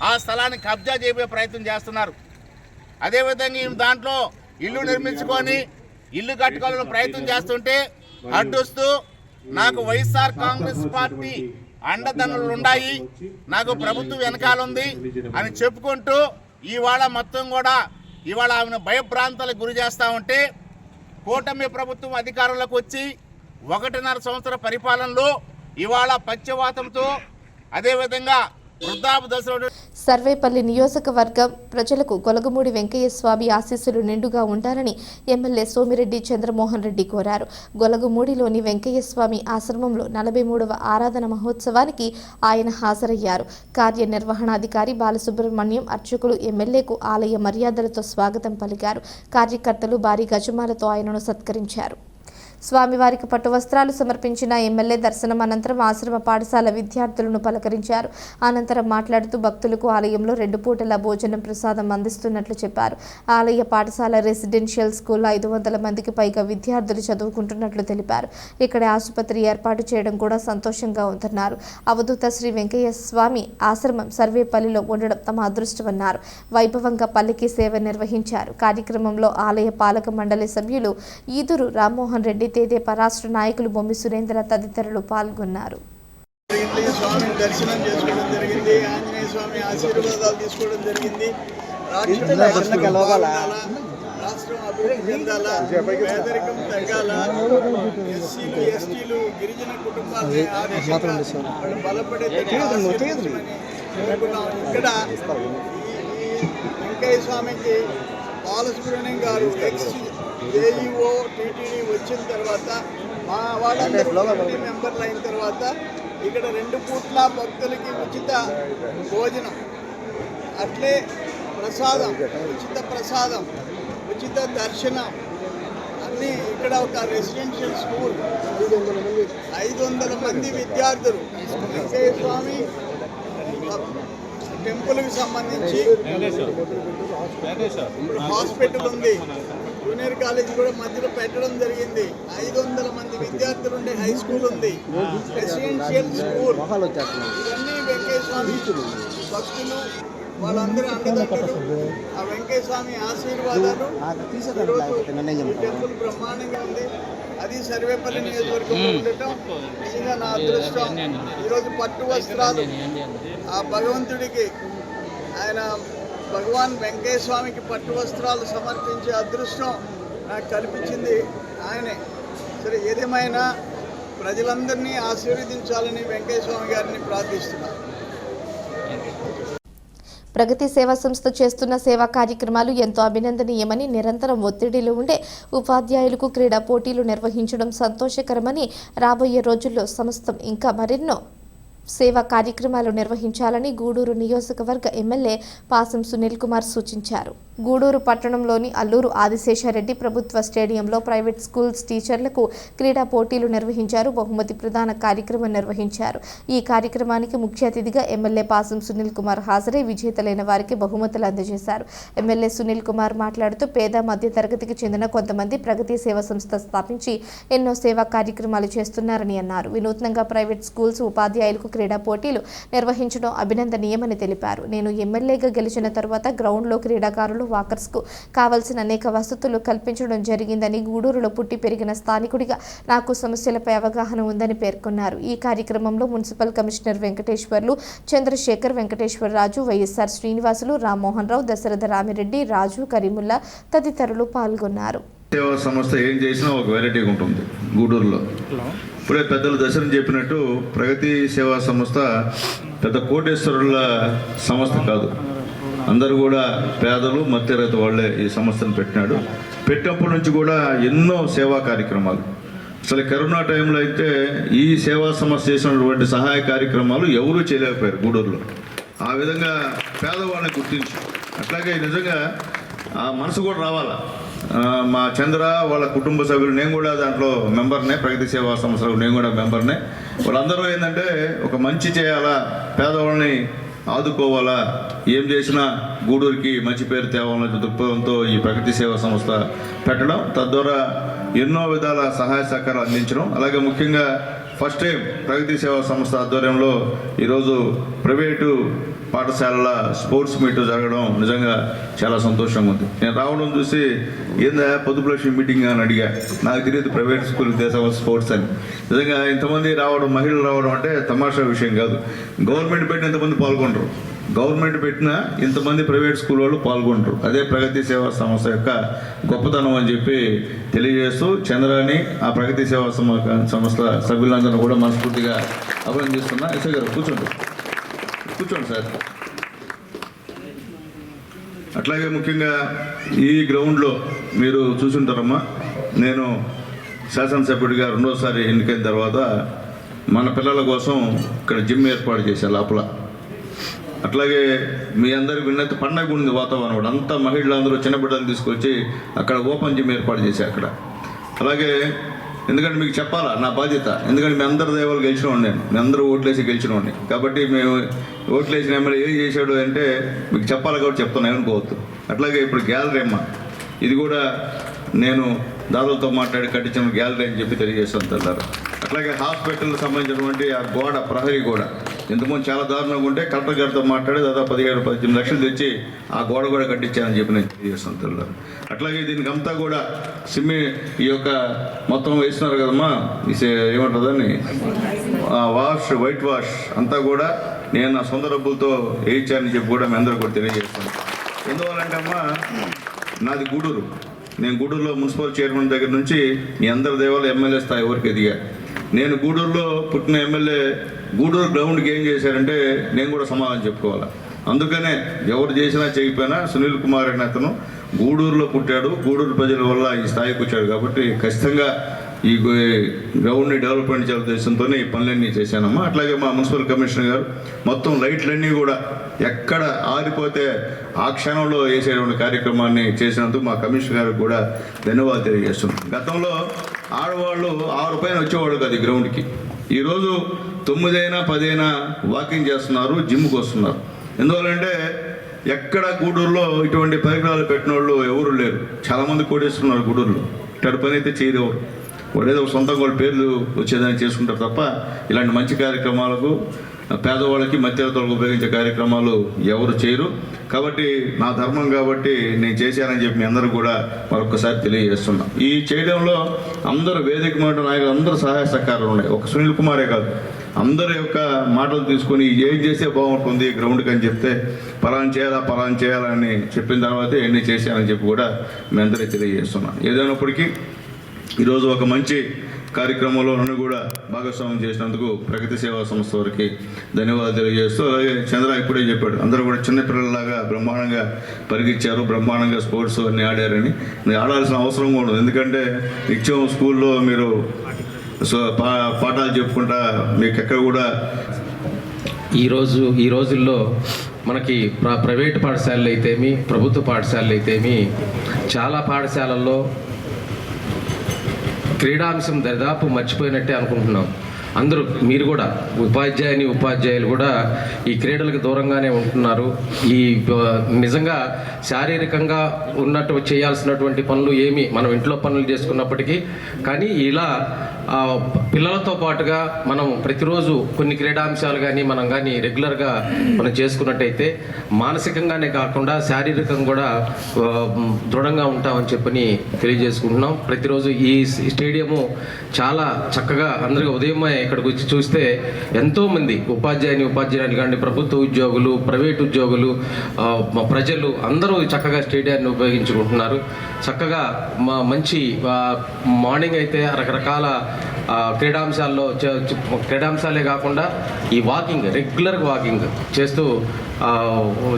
ఆ స్థలాన్ని కబ్జా చేయబోయే ప్రయత్నం చేస్తున్నారు. అదేవిధంగా ఈ దాంట్లో ఇల్లు నిర్మించుకొని ఇల్లు కట్టుకోవాలని ప్రయత్నం చేస్తుంటే అడ్డొస్తూ నాకు వైఎస్ఆర్ కాంగ్రెస్ పార్టీ అండదండలు ఉన్నాయి, నాకు ప్రభుత్వం వెనకాలంది అని చెప్పుకుంటూ ఇవాళ మొత్తం కూడా ఇవాళ ఆమెను భయభ్రాంతాలకు గురి చేస్తూ ఉంటే కూటమి ప్రభుత్వం అధికారంలోకి వచ్చి 1.5 సంవత్సర పరిపాలనలో ఇవాళ పక్షవాతంతో అదేవిధంగా వృద్ధాప్య దశలో సర్వేపల్లి నియోజకవర్గం ప్రజలకు గొలగమూడి వెంకయ్య స్వామి ఆశీస్సులు నిండుగా ఉండాలని ఎమ్మెల్యే సోమిరెడ్డి చంద్రమోహన్ రెడ్డి కోరారు. గొలగమూడిలోని వెంకయ్య స్వామి ఆశ్రమంలో 43వ ఆరాధన మహోత్సవానికి ఆయన హాజరయ్యారు. కార్యనిర్వహణాధికారి బాలసుబ్రహ్మణ్యం, అర్చకులు ఎమ్మెల్యేకు ఆలయ మర్యాదలతో స్వాగతం పలికారు. కార్యకర్తలు భారీ గజమాలతో ఆయనను సత్కరించారు. స్వామివారికి పట్టు వస్త్రాలు సమర్పించిన ఎమ్మెల్యే దర్శనం అనంతరం ఆశ్రమ పాఠశాల విద్యార్థులను పలకరించారు. అనంతరం మాట్లాడుతూ భక్తులకు ఆలయంలో 2 పూటల భోజనం ప్రసాదం అందిస్తున్నట్లు చెప్పారు. ఆలయ పాఠశాల రెసిడెన్షియల్ స్కూల్లో 500 మందికి పైగా విద్యార్థులు చదువుకుంటున్నట్లు తెలిపారు. ఇక్కడ ఆసుపత్రి ఏర్పాటు చేయడం కూడా సంతోషంగా ఉందన్నారు. అవధూత శ్రీ వెంకయ్య స్వామి ఆశ్రమం సర్వేపల్లిలో ఉండడం తమ అదృష్టమన్నారు. వైభవంగా పల్లకి సేవ నిర్వహించారు. కార్యక్రమంలో ఆలయ పాలక మండలి సభ్యులు ఈదురు రామ్మోహన్ రెడ్డి, తెదేపా రాష్ట్ర నాయకులు బొమ్మి సురేంద్ర తదితరులు పాల్గొన్నారు. స్వామిని దర్శనం చేసుకోవడం జరిగింది. ఆంజనేయ స్వామి ఆశీర్వాదాలు తీసుకోవడం జరిగింది. రాష్ట్రం అభివృద్ధి చెందాలా, పేదరికం తగ్గాలా, ఎస్సీలు ఎస్టీలు గిరిజన కుటుంబాలని ఆర్థికంగా వాళ్ళు బలపడేదని కోరుకున్నాం. ఇక్కడ వెంకయ్య స్వామికి బాలసుబ్రహ్మణ్యం గారు ఎక్స్ ఏఈఓ టీటీడీ వచ్చిన తర్వాత మా వాళ్ళందరూ కమిటీ మెంబర్లు అయిన తర్వాత ఇక్కడ 2 పూట్ల భక్తులకి ఉచిత భోజనం, అట్లే ప్రసాదం, ఉచిత ప్రసాదం, ఉచిత దర్శనం అన్నీ. ఇక్కడ ఒక రెసిడెన్షియల్ స్కూల్, 500 మంది విద్యార్థులు. వెంకయ్య స్వామి టెంపుల్కి సంబంధించి ఇప్పుడు హాస్పిటల్ ఉంది, జూనియర్ కాలేజ్ కూడా మధ్యలో పెట్టడం జరిగింది. 500 మంది విద్యార్థులు ఉండే హై స్కూల్ ఉంది, రెసిడెన్షియల్ స్కూల్. ఇవన్నీ వెంకయ్య స్వామి భక్తులు వాళ్ళందరూ అండదండలు. ఆ వెంకయ్య స్వామి ఆశీర్వాదాలు. టెంపుల్ బ్రహ్మాండంగా ఉంది. అది సర్వేపల్లి నియోజకవర్గంలో ఉండటం నిజంగా నా అదృష్టం. ఈరోజు పట్టు వస్త్రాలు ఆ భగవంతుడికి, ఆయన భగవాన్ వెంకయ్య స్వామికి పట్టు వస్త్రాలు సమర్పించే అదృష్టం నాకు కల్పించింది ఆయనే. సరే, ఏదేమైనా ప్రజలందరినీ ఆశీర్వదించాలని వెంకయ్య స్వామి గారిని ప్రార్థిస్తున్నాను. ప్రగతి సేవా సంస్థ చేస్తున్న సేవా కార్యక్రమాలు ఎంతో అభినందనీయమని, నిరంతరం ఒత్తిడిలో ఉండే ఉపాధ్యాయులకు క్రీడా పోటీలు నిర్వహించడం సంతోషకరమని, రాబోయే రోజుల్లో సంస్థ ఇంకా మరెన్నో సేవా కార్యక్రమాలు నిర్వహించాలని గూడూరు నియోజకవర్గ ఎమ్మెల్యే పాసం సునీల్ కుమార్ సూచించారు. గూడూరు పట్టణంలోని అల్లూరు ఆదిశేషారెడ్డి ప్రభుత్వ స్టేడియంలో ప్రైవేట్ స్కూల్స్ టీచర్లకు క్రీడా పోటీలు నిర్వహించారు. బహుమతి ప్రదాన కార్యక్రమం నిర్వహించారు. ఈ కార్యక్రమానికి ముఖ్య అతిథిగా ఎమ్మెల్యే పాసం సునీల్ కుమార్ హాజరై విజేతలైన వారికి బహుమతులు అందజేశారు. ఎమ్మెల్యే సునీల్ కుమార్ మాట్లాడుతూ పేద మధ్య తరగతికి చెందిన కొంతమంది ప్రగతి సేవా సంస్థ స్థాపించి ఎన్నో సేవా కార్యక్రమాలు చేస్తున్నారని అన్నారు. వినూత్నంగా ప్రైవేట్ స్కూల్స్ ఉపాధ్యాయులకు క్రీడా పోటీలు నిర్వహించడం అభినందనీయమని తెలిపారు. నేను ఎమ్మెల్యేగా గెలిచిన తర్వాత గ్రౌండ్లో క్రీడాకారులు, వాకర్స్కు కావాల్సిన అనేక వసతులు కల్పించడం జరిగిందని, గూడూరులో పుట్టి పెరిగిన స్థానికుడిగా నాకు సమస్యలపై అవగాహన ఉందని పేర్కొన్నారు. ఈ కార్యక్రమంలో మున్సిపల్ కమిషనర్ వెంకటేశ్వర్లు, చంద్రశేఖర్, వెంకటేశ్వరరాజు, వైఎస్ఆర్ శ్రీనివాసులు, రామ్మోహన్ రావు, దశరథ రామిరెడ్డి, రాజు, కరీముల్లా తదితరులు పాల్గొన్నారు. సేవా సంస్థ ఏం చేసినా ఒక వెరైటీగా ఉంటుంది గూడూరులో. ఇప్పుడే పెద్దలు దశరథ్ చెప్పినట్టు ప్రగతి సేవా సంస్థ పెద్ద కోటేశ్వరుల సంస్థ కాదు. అందరూ కూడా పేదలు, మధ్యతరగతి వాళ్ళే ఈ సంస్థను పెట్టినాడు. పెట్టినప్పటి నుంచి కూడా ఎన్నో సేవా కార్యక్రమాలు. అసలు కరోనా టైంలో అయితే ఈ సేవా సంస్థ చేసినటువంటి సహాయ కార్యక్రమాలు ఎవరూ చేయలేకపోయారు గూడూరులో. ఆ విధంగా పేదవాళ్ళని గుర్తించి, అట్లాగే నిజంగా ఆ మనసు కూడా రావాలా. మా చంద్ర వాళ్ళ కుటుంబ సభ్యులు, నేను కూడా దాంట్లో మెంబర్నే, ప్రగతి సేవా సంస్థలో నేను కూడా మెంబర్నే. వాళ్ళందరూ ఏంటంటే ఒక మంచి చేయాలా, పేదవాళ్ళని ఆదుకోవాలా, ఏం చేసినా గూడూరుకి మంచి పేరు తేవాలనే దృక్పథంతో ఈ ప్రగతి సేవా సంస్థ పెట్టడం, తద్వారా ఎన్నో విధాల సహాయ సహకారాలు అందించడం. అలాగే ముఖ్యంగా ఫస్ట్ టైం ప్రగతి సేవా సంస్థ ఆధ్వర్యంలో ఈరోజు ప్రైవేటు పాఠశాలల స్పోర్ట్స్ మీట్ జరగడం నిజంగా చాలా సంతోషంగా ఉంది. నేను రావడం చూసి ఏందా పొదుపు లక్ష్మి మీటింగ్ అని అడిగా. నాకు తెలియదు ప్రైవేట్ స్కూల్ దేశ స్పోర్ట్స్ అని. నిజంగా ఇంతమంది రావడం, మహిళలు రావడం అంటే తమాషా విషయం కాదు. గవర్నమెంట్ పెట్టిన ఇంతమంది పాల్గొనరు, గవర్నమెంట్ పెట్టిన ఇంతమంది ప్రైవేట్ స్కూల్ వాళ్ళు పాల్గొంటారు. అదే ప్రగతి సేవా సంస్థ యొక్క గొప్పతనం అని చెప్పి తెలియజేస్తూ చంద్రాని, ఆ ప్రగతి సేవా సంస్థ సభ్యులందరూ కూడా మనస్ఫూర్తిగా అభినందిస్తున్నా. ఎస్ఐ గారు కూర్చోండి సార్. అట్లాగే ముఖ్యంగా ఈ గ్రౌండ్లో మీరు చూసుంటారమ్మా, నేను శాసనసభ్యుడిగా 2వ ఎన్నికైన తర్వాత మన పిల్లల కోసం ఇక్కడ జిమ్ ఏర్పాటు చేశాను లోపల. అట్లాగే మీ అందరికి విన్నట్టు పండగ ఉంది వాతావరణం, అంతా మహిళలందరూ చిన్న బిడ్డలు తీసుకొచ్చి అక్కడ ఓపెన్ జిమ్ ఏర్పాటు చేశారు అక్కడ. అలాగే ఎందుకంటే మీకు చెప్పాలా నా బాధ్యత, ఎందుకంటే మీ అందరి దైవాలు గెలిచినవాడిని, నేను మీ అందరూ ఓట్లేసి గెలిచినవాడిని కాబట్టి మేము ఓట్లేసిన ఎమ్మెల్యే ఏం చేశాడు అంటే మీకు చెప్పాలి కాబట్టి చెప్తాను, ఏమనుకోవద్దు. అట్లాగే ఇప్పుడు గ్యాలరీ అమ్మ, ఇది కూడా నేను దాదాపుతో మాట్లాడి కట్టించిన గ్యాలరీ అని చెప్పి తెలియజేస్తుంటారు. అట్లాగే హాస్పిటల్కి సంబంధించినటువంటి ఆ గోడ, ప్రహరీ గోడ ఇంతకుముందు చాలా దారుణంగా ఉంటే కలెక్టర్ గారితో మాట్లాడి దాదాపు 17-18 లక్షలు తెచ్చి ఆ గోడ కూడా కట్టించానని చెప్పి నేను తెలియజేస్తుంటారు. అట్లాగే దీనికి అంతా కూడా ఈ యొక్క మొత్తం వేస్తున్నారు కదమ్మా, ఏమంటుందని వైట్ వాష్ అంతా కూడా నేను నా సొంత డబ్బులతో వేయించానని చెప్పి కూడా మీ అందరూ కూడా తెలియజేస్తాను. ఎందువల్లంటే అమ్మా నాది గూడూరు, నేను గూడూరులో మున్సిపల్ చైర్మన్ దగ్గర నుంచి మీ అందరి దేవాల ఎమ్మెల్యే స్థాయి వరకు ఎదిగా. నేను గూడూరులో పుట్టిన ఎమ్మెల్యే గూడూరు గ్రౌండ్కి ఏం చేశారంటే నేను కూడా సమాధానం చెప్పుకోవాలి. అందుకనే ఎవరు చేసినా చేయకపోయినా సునీల్ కుమార్ అనే అతను గూడూరులో పుట్టాడు, గూడూరు ప్రజల వల్ల ఈ స్థాయికి వచ్చాడు. కాబట్టి ఖచ్చితంగా ఈ గ్రౌండ్ని డెవలప్మెంట్ చేయాల ఉద్దేశంతో ఈ పనులన్నీ చేశానమ్మా. అట్లాగే మా మున్సిపల్ కమిషనర్ గారు మొత్తం లైట్లన్నీ కూడా ఎక్కడ ఆరిపోతే ఆ క్షణంలో వేసేటువంటి కార్యక్రమాన్ని చేసినందుకు మా కమిషనర్ గారికి కూడా ధన్యవాదాలు తెలియజేస్తున్నాం. గతంలో ఆడవాళ్ళు 6 పైన వచ్చేవాళ్ళు కాదు ఈ గ్రౌండ్కి. ఈరోజు 9 అయినా 10 అయినా వాకింగ్ చేస్తున్నారు, జిమ్కి వస్తున్నారు. ఎందువల్లంటే ఎక్కడ గూడూరులో ఇటువంటి పరికరాలు పెట్టిన వాళ్ళు ఎవరు లేరు. చాలామంది కోటేస్తున్నారు గూడూరులో. ఇటు పని అయితే చేయరు ఎవరు. ఏదో సొంతంగా వాళ్ళ పేర్లు వచ్చేదాన్ని చేసుకుంటారు తప్ప ఇలాంటి మంచి కార్యక్రమాలకు పేదవాళ్ళకి మధ్యతరగతులకు ఉపయోగించే కార్యక్రమాలు ఎవరు చేయరు. కాబట్టి నా ధర్మం కాబట్టి నేను చేశానని చెప్పి మీ అందరూ కూడా మరొకసారి తెలియజేస్తున్నాం. ఈ చేయడంలో అందరూ వేదిక మాట నాయకులు అందరూ సహాయ సహకారాలు ఉన్నాయి. ఒక సునీల్ కుమారే కాదు, అందరి యొక్క మాటలు తీసుకొని ఏం చేస్తే బాగుంటుంది గ్రౌండ్కి అని చెప్తే పలాన్ చేయాలని చెప్పిన తర్వాత ఎన్ని చేశానని చెప్పి కూడా మీ అందరూ తెలియజేస్తున్నాం. ఏదైనప్పటికీ ఈరోజు ఒక మంచి కార్యక్రమంలో నన్ను కూడా భాగస్వామ్యం చేసినందుకు ప్రగతి సేవా సంస్థ వారికి ధన్యవాదాలు తెలియజేస్తూ, అలాగే చంద్ర ఇప్పుడే చెప్పాడు అందరూ కూడా చిన్నపిల్లలాగా బ్రహ్మాండంగా పరిగెత్తారు, బ్రహ్మాండంగా స్పోర్ట్స్ అన్నీ ఆడారని. ఆడాల్సిన అవసరం కూడా ఉంది. ఎందుకంటే నిత్యం స్కూల్లో మీరు పాఠాలు చెప్పుకుంటా మీకు ఎక్కడ కూడా ఈ రోజుల్లో మనకి ప్రైవేటు పాఠశాలలు అయితేమి ప్రభుత్వ పాఠశాలలు అయితేమి చాలా పాఠశాలల్లో క్రీడాంశం దాదాపు మర్చిపోయినట్టే అనుకుంటున్నాం. అందరూ మీరు కూడా ఉపాధ్యాయులు కూడా ఈ క్రీడలకు దూరంగానే ఉంటున్నారు. ఈ నిజంగా శారీరకంగా చేయాల్సినటువంటి పనులు ఏమి మనం ఇంట్లో పనులు చేసుకున్నప్పటికీ కానీ ఇలా పిల్లలతో పాటుగా మనం ప్రతిరోజు కొన్ని క్రీడాంశాలు కానీ రెగ్యులర్గా మనం చేసుకున్నట్టయితే మానసికంగానే కాకుండా శారీరకంగా కూడా దృఢంగా ఉంటామని చెప్పని తెలియజేసుకుంటున్నాం. ప్రతిరోజు ఈ స్టేడియము చాలా చక్కగా అందరికీ ఉదయమే ఇక్కడికి వచ్చి చూస్తే ఎంతోమంది ఉపాధ్యాయులు కానీ ప్రభుత్వ ఉద్యోగులు, ప్రైవేట్ ఉద్యోగులు, ప్రజలు అందరూ చక్కగా స్టేడియాన్ని ఉపయోగించుకుంటున్నారు. చక్కగా మంచి మార్నింగ్ అయితే రకరకాల క్రీడాంశాలే కాకుండా ఈ రెగ్యులర్ వాకింగ్ చేస్తూ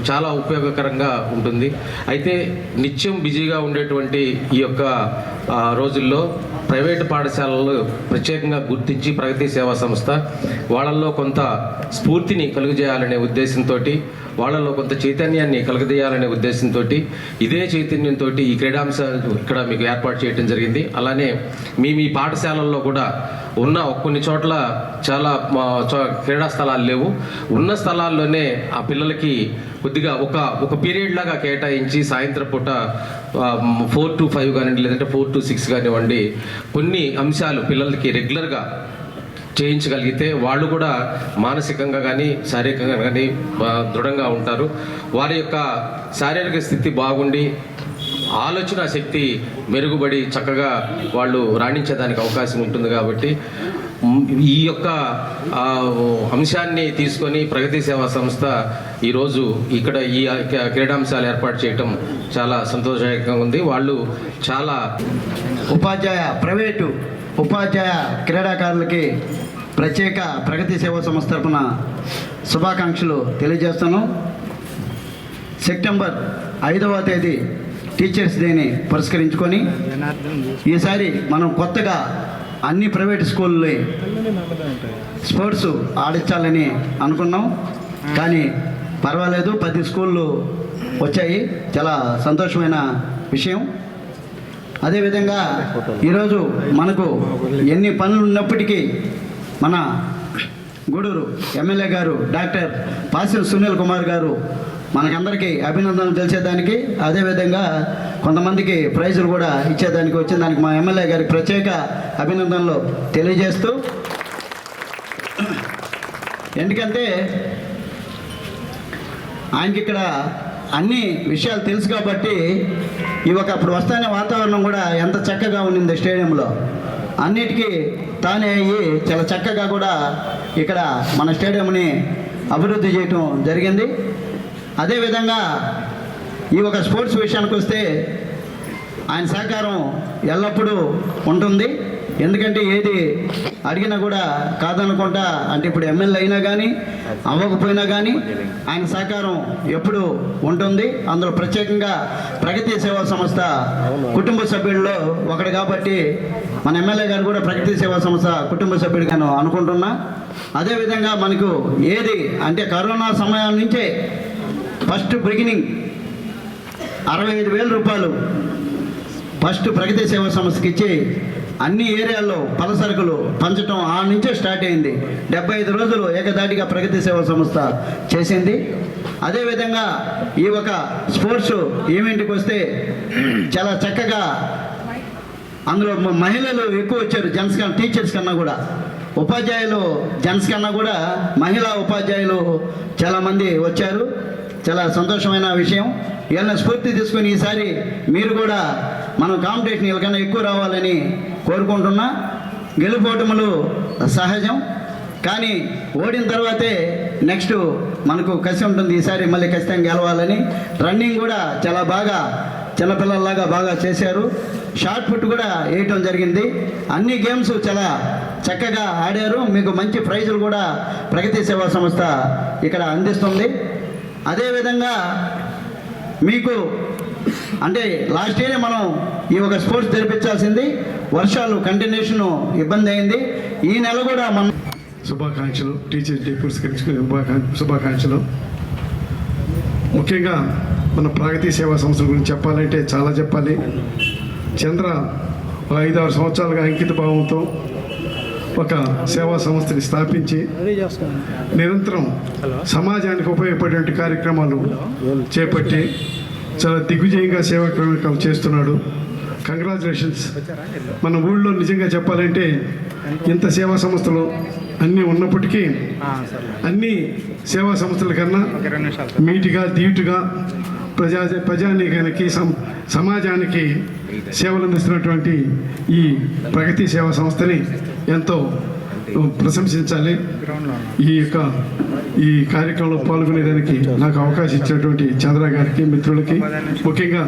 చాలా ఉపయోగకరంగా ఉంటుంది. అయితే నిత్యం బిజీగా ఉండేటువంటి ఈ యొక్క రోజుల్లో ప్రైవేటు పాఠశాలలు ప్రత్యేకంగా గుర్తించి ప్రగతి సేవా సంస్థ వాళ్ళల్లో కొంత స్ఫూర్తిని కలుగజేయాలనే ఉద్దేశంతో, వాళ్ళలో కొంత చైతన్యాన్ని కలుగజేయాలనే ఉద్దేశంతో ఇదే చైతన్యంతో ఈ క్రీడాంశాలు ఇక్కడ మీకు ఏర్పాటు చేయడం జరిగింది. అలానే మీ పాఠశాలల్లో కూడా ఉన్న కొన్ని చోట్ల చాలా క్రీడా స్థలాలు లేవు. ఉన్న స్థలాల్లోనే ఆ పిల్లలకి కొద్దిగా ఒక పీరియడ్ లాగా కేటాయించి సాయంత్రం పూట 4 to 5 కానివ్వండి, లేదంటే 4 to 6 కానివ్వండి, కొన్ని అంశాలు పిల్లలకి రెగ్యులర్గా చేయించగలిగితే వాళ్ళు కూడా మానసికంగా కానీ శారీరకంగా కానీ దృఢంగా ఉంటారు. వారి యొక్క శారీరక స్థితి బాగుండి ఆలోచన శక్తి మెరుగుపడి చక్కగా వాళ్ళు రాణించేదానికి అవకాశం ఉంటుంది. కాబట్టి ఈ యొక్క అంశాన్ని తీసుకొని ప్రగతి సేవా సంస్థ ఈరోజు ఇక్కడ ఈ క్రీడాంశాలు ఏర్పాటు చేయటం చాలా సంతోషకరంగా ఉంది. వాళ్ళు చాలా ప్రైవేటు ఉపాధ్యాయ క్రీడాకారులకి ప్రత్యేక ప్రగతి సేవా సంస్థ తరఫున శుభాకాంక్షలు తెలియజేస్తాను. సెప్టెంబర్ 5వ తేదీ టీచర్స్ డేని పురస్కరించుకొని ఈసారి మనం కొత్తగా అన్ని ప్రైవేట్ స్కూళ్ళని స్పోర్ట్స్ ఆడించాలని అనుకున్నాం. కానీ పర్వాలేదు, 10 స్కూళ్ళు వచ్చాయి. చాలా సంతోషమైన విషయం. అదేవిధంగా ఈరోజు మనకు ఎన్ని పనులు ఉన్నప్పటికీ మన గూడూరు ఎమ్మెల్యే గారు డాక్టర్ పాసిల్ సునీల్ కుమార్ గారు మనకందరికీ అభినందనలు తెలిసేదానికి, అదేవిధంగా కొంతమందికి ప్రైజులు కూడా ఇచ్చేదానికి వచ్చిన దానికి మా ఎమ్మెల్యే గారికి ప్రత్యేక అభినందనలు తెలియజేస్తూ, ఎందుకంటే ఆయనకి ఇక్కడ అన్ని విషయాలు తెలుసు కాబట్టి అప్పుడు వస్తానే వాతావరణం కూడా ఎంత చక్కగా ఉండింది స్టేడియంలో, అన్నిటికీ తానే అయ్యి చాలా చక్కగా కూడా ఇక్కడ మన స్టేడియంని అభివృద్ధి చేయటం జరిగింది. అదేవిధంగా ఈ స్పోర్ట్స్ విషయానికి వస్తే ఆయన సహకారం ఎల్లప్పుడూ ఉంటుంది. ఎందుకంటే ఏది అడిగినా కూడా కాదనుకుంటా, అంటే ఇప్పుడు ఎమ్మెల్యే అయినా కానీ అవ్వకపోయినా కానీ ఆయన సహకారం ఎప్పుడు ఉంటుంది. అందులో ప్రత్యేకంగా ప్రగతి సేవా సంస్థ కుటుంబ సభ్యుల్లో ఒకటి కాబట్టి మన ఎమ్మెల్యే గారు కూడా ప్రగతి సేవా సంస్థ కుటుంబ సభ్యుడిగా అనుకుంటున్నా. అదేవిధంగా మనకు ఏది అంటే కరోనా సమయం నుంచే ఫస్ట్ బిగినింగ్ 65,000 రూపాయలు ఫస్ట్ ప్రగతి సేవా సంస్థకి ఇచ్చి అన్ని ఏరియాల్లో పలసరుకులు పంచడం ఆ నుంచే స్టార్ట్ అయింది. 75 రోజులు ఏకదాటిగా ప్రగతి సేవా సంస్థ చేసింది. అదేవిధంగా ఈ ఒక స్పోర్ట్స్ ఈవెంట్కి వస్తే చాలా చక్కగా అందులో మహిళలు ఎక్కువ వచ్చారు. జెంట్స్ కన్నా టీచర్స్ కన్నా కూడా ఉపాధ్యాయులు జెంట్స్ కన్నా కూడా మహిళా ఉపాధ్యాయులు చాలామంది వచ్చారు. చాలా సంతోషమైన విషయం. ఏమైనా స్ఫూర్తి తీసుకొని ఈసారి మీరు కూడా మనం కాంపిటీషన్ వీళ్ళకన్నా ఎక్కువ రావాలని కోరుకుంటున్నా. గెలుపోవటములు సహజం, కానీ ఓడిన తర్వాతే నెక్స్ట్ మనకు కసి ఉంటుంది. ఈసారి మళ్ళీ ఖచ్చితంగా గెలవాలని. రన్నింగ్ కూడా చాలా బాగా చిన్నపిల్లల్లాగా బాగా చేశారు. షార్ట్ పుట్ కూడా వేయటం జరిగింది. అన్ని గేమ్స్ చాలా చక్కగా ఆడారు. మీకు మంచి ప్రైజులు కూడా ప్రగతి సేవా సంస్థ ఇక్కడ అందిస్తుంది. అదేవిధంగా మీకు అంటే లాస్ట్ ఇయర్ మనం ఈ ఒక స్పోర్ట్స్ జరిపించాల్సింది, వర్షాలు కంటిన్యూషన్ ఇబ్బంది అయింది. ఈ నెల కూడా మనం శుభాకాంక్షలు, టీచర్స్ డే పురస్కరించుకునే శుభాకాంక్షలు. ముఖ్యంగా మన ప్రగతి సేవా సంస్థల గురించి చెప్పాలంటే చాలా చెప్పాలి. చంద్ర 5-6 సంవత్సరాలుగా అంకిత భావంతో ఒక సేవా సంస్థని స్థాపించి నిరంతరం సమాజానికి ఉపయోగపడే కార్యక్రమాలు చేపట్టి చాలా దిగ్విజయంగా సేవా కార్యక్రమాలు చేస్తున్నాడు. కంగ్రాచులేషన్స్. మన ఊళ్ళో నిజంగా చెప్పాలంటే ఇంత సేవా సంస్థలు అన్నీ ఉన్నప్పటికీ అన్ని సేవా సంస్థల కన్నా మీటిగా ధీటుగా ప్రజానీకానికి సమాజానికి సేవలు అందిస్తున్నటువంటి ఈ ప్రగతి సేవా సంస్థని ఎంతో ప్రశంసించాలి. ఈ కార్యక్రమంలో పాల్గొనేదానికి నాకు అవకాశం ఇచ్చినటువంటి చంద్ర గారికి, మిత్రులకి, ముఖ్యంగా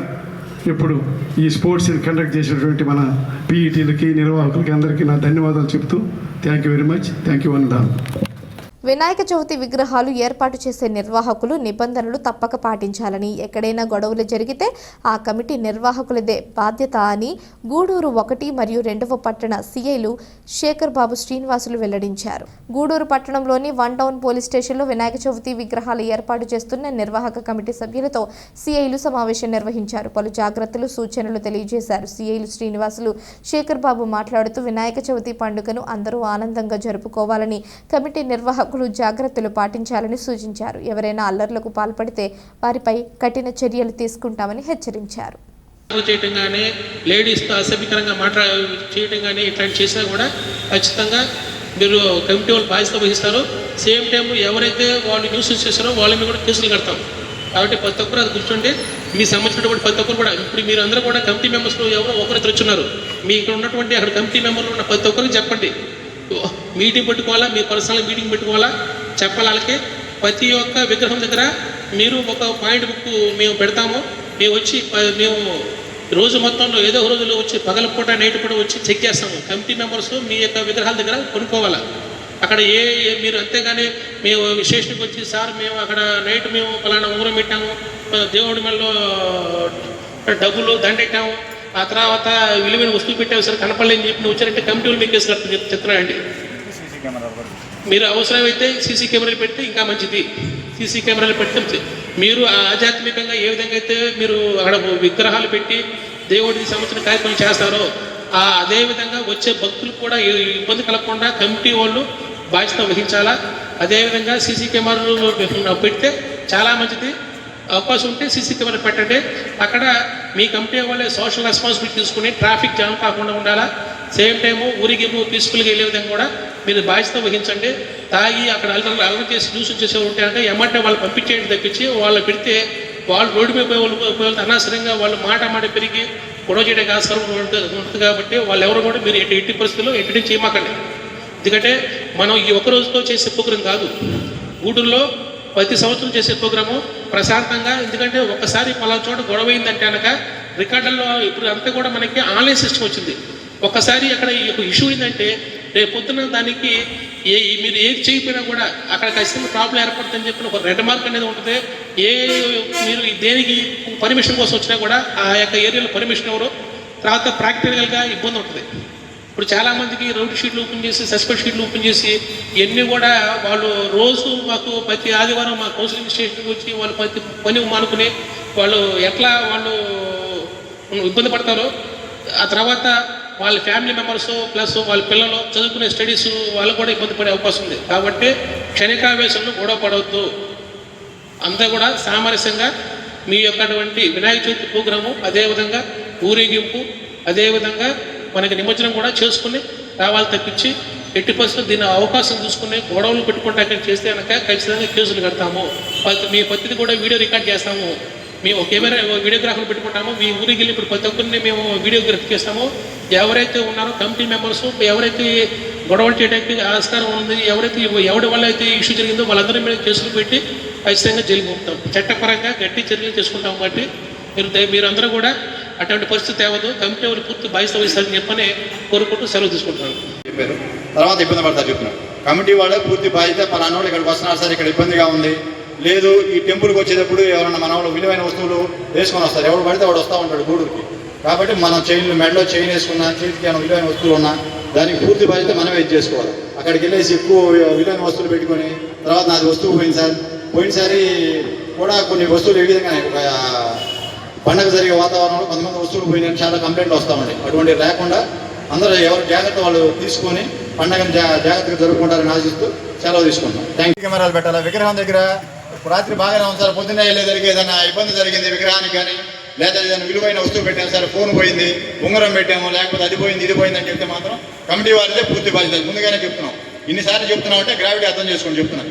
ఇప్పుడు ఈ స్పోర్ట్స్ కండక్ట్ చేసినటువంటి మన పీఈటీలకి, నిర్వాహకులకి అందరికీ నా ధన్యవాదాలు చెప్తూ thank you very much. Thank you వన్ దా. వినాయక చవితి విగ్రహాలు ఏర్పాటు చేసే నిర్వాహకులు నిబంధనలు తప్పక పాటించాలని, ఎక్కడైనా గొడవలు జరిగితే ఆ కమిటీ నిర్వాహకులదే బాధ్యత అని గూడూరు 1 మరియు 2వ పట్టణ సిఐలు శేఖర్ బాబు శ్రీనివాసులు వెల్లడించారు. గూడూరు పట్టణంలోని 1 టౌన్ పోలీస్ స్టేషన్లో వినాయక చవితి విగ్రహాలు ఏర్పాటు చేస్తున్న నిర్వాహక కమిటీ సభ్యులతో సిఐలు సమావేశం నిర్వహించారు. పలు జాగ్రత్తలు, సూచనలు తెలియజేశారు. సిఐలు శ్రీనివాసులు, శేఖర్ బాబు మాట్లాడుతూ వినాయక చవితి పండుగను అందరూ ఆనందంగా జరుపుకోవాలని, కమిటీ నిర్వాహకులు జాగ్రత్తలు పాటించాలని సూచించారు. ఎవరైనా అల్లర్లకు పాల్పడితే వారిపై కఠిన చర్యలు తీసుకుంటామని హెచ్చరించారు. చేయటం కానీ, లేడీస్తో అసభ్యకరంగా చేయటం కానీ ఇట్లాంటి చేసినా కూడా ఖచ్చితంగా మీరు కమిటీ వాళ్ళు బాధ్యత వహిస్తారు. సేమ్ టైం ఎవరైతే వాళ్ళు న్యూసెన్స్ చేస్తారో వాళ్ళ మీద కూడా కేసులు కడతాం. కాబట్టి ప్రతి ఒక్కరు అది కూర్చోండి. మీ సంబంధించినటువంటి ప్రతి ఒక్కరు కూడా ఇప్పుడు మీరు అందరూ కూడా కమిటీ మెంబర్స్లో ఎవరో ఒకరు తెచ్చున్నారు. మీ ఇక్కడ ఉన్నటువంటి అక్కడ కమిటీ మెంబర్లు ఉన్న ప్రతి ఒక్కరికి చెప్పండి. మీటింగ్ పెట్టుకోవాలా, మీ పర్సనల్ మీటింగ్ పెట్టుకోవాలా, చెప్పాలి. వాళ్ళకి ప్రతి ఒక్క విగ్రహం దగ్గర మీరు ఒక పాయింట్ బుక్ మేము పెడతాము. మేము రోజు మొత్తంలో ఏదో ఒక రోజులో వచ్చి పగలపూట నైట్ పూట వచ్చి చెక్ చేస్తాము. కమిటీ మెంబర్స్ మీ యొక్క విగ్రహాల దగ్గర కొనుక్కోవాలా. అక్కడ మీరు అంతేగాని మేము స్టేషన్కి వచ్చి సార్ మేము అక్కడ నైట్ మేము పలానా ఊరం పెట్టాము, దేవుడి మెడలో డబ్బులు దండెట్టాము, ఆ తర్వాత విలువైన వస్తువులు పెట్టాము సార్ కనపడలేని చెప్పి వచ్చారంటే కమిటీలు మీకు కేసు చెప్తున్నాయండి. మీరు అవసరమైతే సీసీ కెమెరాలు పెడితే ఇంకా మంచిది. సీసీ కెమెరాలు పెడితే మీరు ఆధ్యాత్మికంగా ఏ విధంగా అయితే మీరు అక్కడ విగ్రహాలు పెట్టి దేవుడికి సంబంధించిన కార్యక్రమం చేస్తారో అదేవిధంగా వచ్చే భక్తులు కూడా ఇబ్బంది కలగకుండా కమిటీ వాళ్ళు బాధ్యత వహించాలా. అదేవిధంగా సీసీ కెమెరాలు పెడితే చాలా మంచిది. అవకాశం ఉంటే సీసీ కెమెరా పెట్టండి. అక్కడ మీ కమిటీ వాళ్ళే సోషల్ రెస్పాన్సిబిలిటీ తీసుకుని ట్రాఫిక్ జామ్ కాకుండా ఉండాలా. సేమ్ టైము ఊరికేమో పీస్ఫుల్గా వెళ్ళే విధంగా కూడా మీరు బాధ్యత వహించండి. తాగి అక్కడ అల్లరి చేసి న్యూస్ చేసే ఉంటే అంటే ఏమంటే వాళ్ళు పంపించేయండి తప్పించి వాళ్ళు పెడితే వాళ్ళు రోడ్డు మీద పోయి అనవసరంగా వాళ్ళు మాట పెరిగి గొడవ చేయడానికి ఆస్కారం ఉంటుంది. కాబట్టి వాళ్ళు ఎవరు కూడా మీరు ఎట్టి పరిస్థితుల్లో ఎట్టి చేయమాకండి. ఎందుకంటే మనం ఈ ఒక్క రోజుతో చేసే ప్రోగ్రాం కాదు. గూడూరులో ప్రతి సంవత్సరం చేసే ప్రోగ్రాము ప్రశాంతంగా, ఎందుకంటే ఒకసారి పలా చోట గొడవ అయిందంటే కనుక రికార్డుల్లో ఇప్పుడు అంతా కూడా మనకి ఆన్లైన్ సిస్టమ్ వచ్చింది. ఒక్కసారి అక్కడ ఇష్యూ ఏంటంటే రేపు పొద్దున దానికి మీరు ఏది చేయకపోయినా కూడా అక్కడ ఖచ్చితంగా ప్రాబ్లం ఏర్పడుతుందని చెప్పిన ఒక రెడ్ మార్క్ అనేది ఉంటుంది. మీరు దేనికి పర్మిషన్ కోసం వచ్చినా కూడా ఆ యొక్క ఏరియాలో పర్మిషన్ ఎవరు, తర్వాత ప్రాక్టికల్గా ఇబ్బంది ఉంటుంది. ఇప్పుడు చాలామందికి రౌండ్ షీట్లు ఓపెన్ చేసి సస్పెండ్ షీట్లు ఓపెన్ చేసి ఇవన్నీ కూడా వాళ్ళు రోజు మాకు ప్రతి ఆదివారం మా కౌన్సిలింగ్ స్టేషన్కి వచ్చి వాళ్ళు ప్రతి పని మానుకుని వాళ్ళు ఎట్లా వాళ్ళు ఇబ్బంది పడతారో, ఆ తర్వాత వాళ్ళ ఫ్యామిలీ మెంబర్స్ ప్లస్ వాళ్ళ పిల్లలు చదువుకునే స్టడీస్ వాళ్ళకు కూడా ఇబ్బంది పడే అవకాశం ఉంది. కాబట్టి క్షణికావేశంలో గొడవ పడవద్దు, అంతా కూడా సామరస్యంగా మీ యొక్కటువంటి వినాయక చవితి ప్రోగ్రాము, అదేవిధంగా ఊరేగింపు, అదేవిధంగా మనకి నిమజ్జనం కూడా చేసుకుని రావాలి తప్పించి ఎట్టి పరిస్థితుల్లో దీని అవకాశం చూసుకుని గొడవలు పెట్టుకుంటాక చేస్తే కనుక ఖచ్చితంగా కేసులు కడతాము. మీ పద్ధతి కూడా వీడియో రికార్డ్ చేస్తాము. మేము కెమెరా వీడియోగ్రాఫర్లు పెట్టుకుంటాము. మీ ఊరికి వెళ్ళి ఇప్పుడు ప్రతి ఒక్కరిని మేము వీడియోగ్రఫీ చేస్తాము. ఎవరైతే ఉన్నారో కమిటీ మెంబర్స్, ఎవరైతే గొడవలు చేయడానికి ఆస్కారం ఉంది, ఎవరి వల్ల అయితే ఇష్యూ జరిగిందో వాళ్ళందరి మీద కేసులు పెట్టి ఖచ్చితంగా జైలు పంపుతాం. చట్టపరంగా గట్టి చర్యలు చేసుకుంటాం. కాబట్టి మీరందరూ కూడా అటువంటి పరిస్థితి తేవద్దు. కమిటీ వాళ్ళు పూర్తి బాధ్యత వహిస్తారని చెప్పని కోరుకుంటూ సెలవు తీసుకుంటున్నాను. చెప్పారు, తర్వాత ఇబ్బంది పడతారు చెప్తున్నారు. కమిటీ వాళ్ళే పూర్తి బాధ్యత. పలానా వాళ్ళు ఇక్కడికి వస్తున్నారు సార్, ఇక్కడ ఇబ్బందిగా ఉంది, లేదు ఈ టెంపుల్కి వచ్చేటప్పుడు ఎవరన్నా మన వాళ్ళు విలువైన వస్తువులు వేసుకొని వస్తారు. ఎవరు పడితే వాడు వస్తూ ఉంటాడు గూడూరుకి. కాబట్టి మనం చైన్లు మెడలో చైన్ వేసుకున్నా, చేతికి ఏమైనా విలువైన వస్తువులు ఉన్నా దానికి పూర్తి బాధ్యత మనమే చేసుకోవాలి. అక్కడికి వెళ్ళేసి ఎక్కువ విలువైన వస్తువులు పెట్టుకొని తర్వాత నాది వస్తువు పోయింది సార్, పోయినసారి కూడా కొన్ని వస్తువులు ఏ విధంగానే పండగ జరిగే వాతావరణంలో కొంతమంది వస్తువులు పోయినాయని చాలా కంప్లైంట్లు వస్తామండి. అటువంటి లేకుండా అందరూ ఎవరు జాగ్రత్త వాళ్ళు తీసుకొని పండగను జాగ్రత్తగా జరుపుకుంటారని ఆశిస్తూ సెలవు తీసుకుంటాం. Thank you. కెమెరాలు పెట్టాలి విగ్రహం దగ్గర. రాత్రి బాగానే ఉంది సార్, పొద్దున్నే వెళ్ళేసరికి ఏదైనా ఇబ్బంది జరిగింది విగ్రహానికి కానీ, లేదా ఏదైనా విలువైన వస్తువు పెట్టాము సార్, ఫోన్ పోయింది, ఉంగరం పెట్టాము, లేకపోతే అది పోయింది ఇది పోయింది అని చెప్తే మాత్రం కమిటీ వారిదే పూర్తి బాధ్యత. ముందుగానే చెప్తున్నాం. ఇన్నిసార్లు చెప్తున్నాం అంటే గ్రావిటీ అర్థం చేసుకొని చెప్తున్నాం.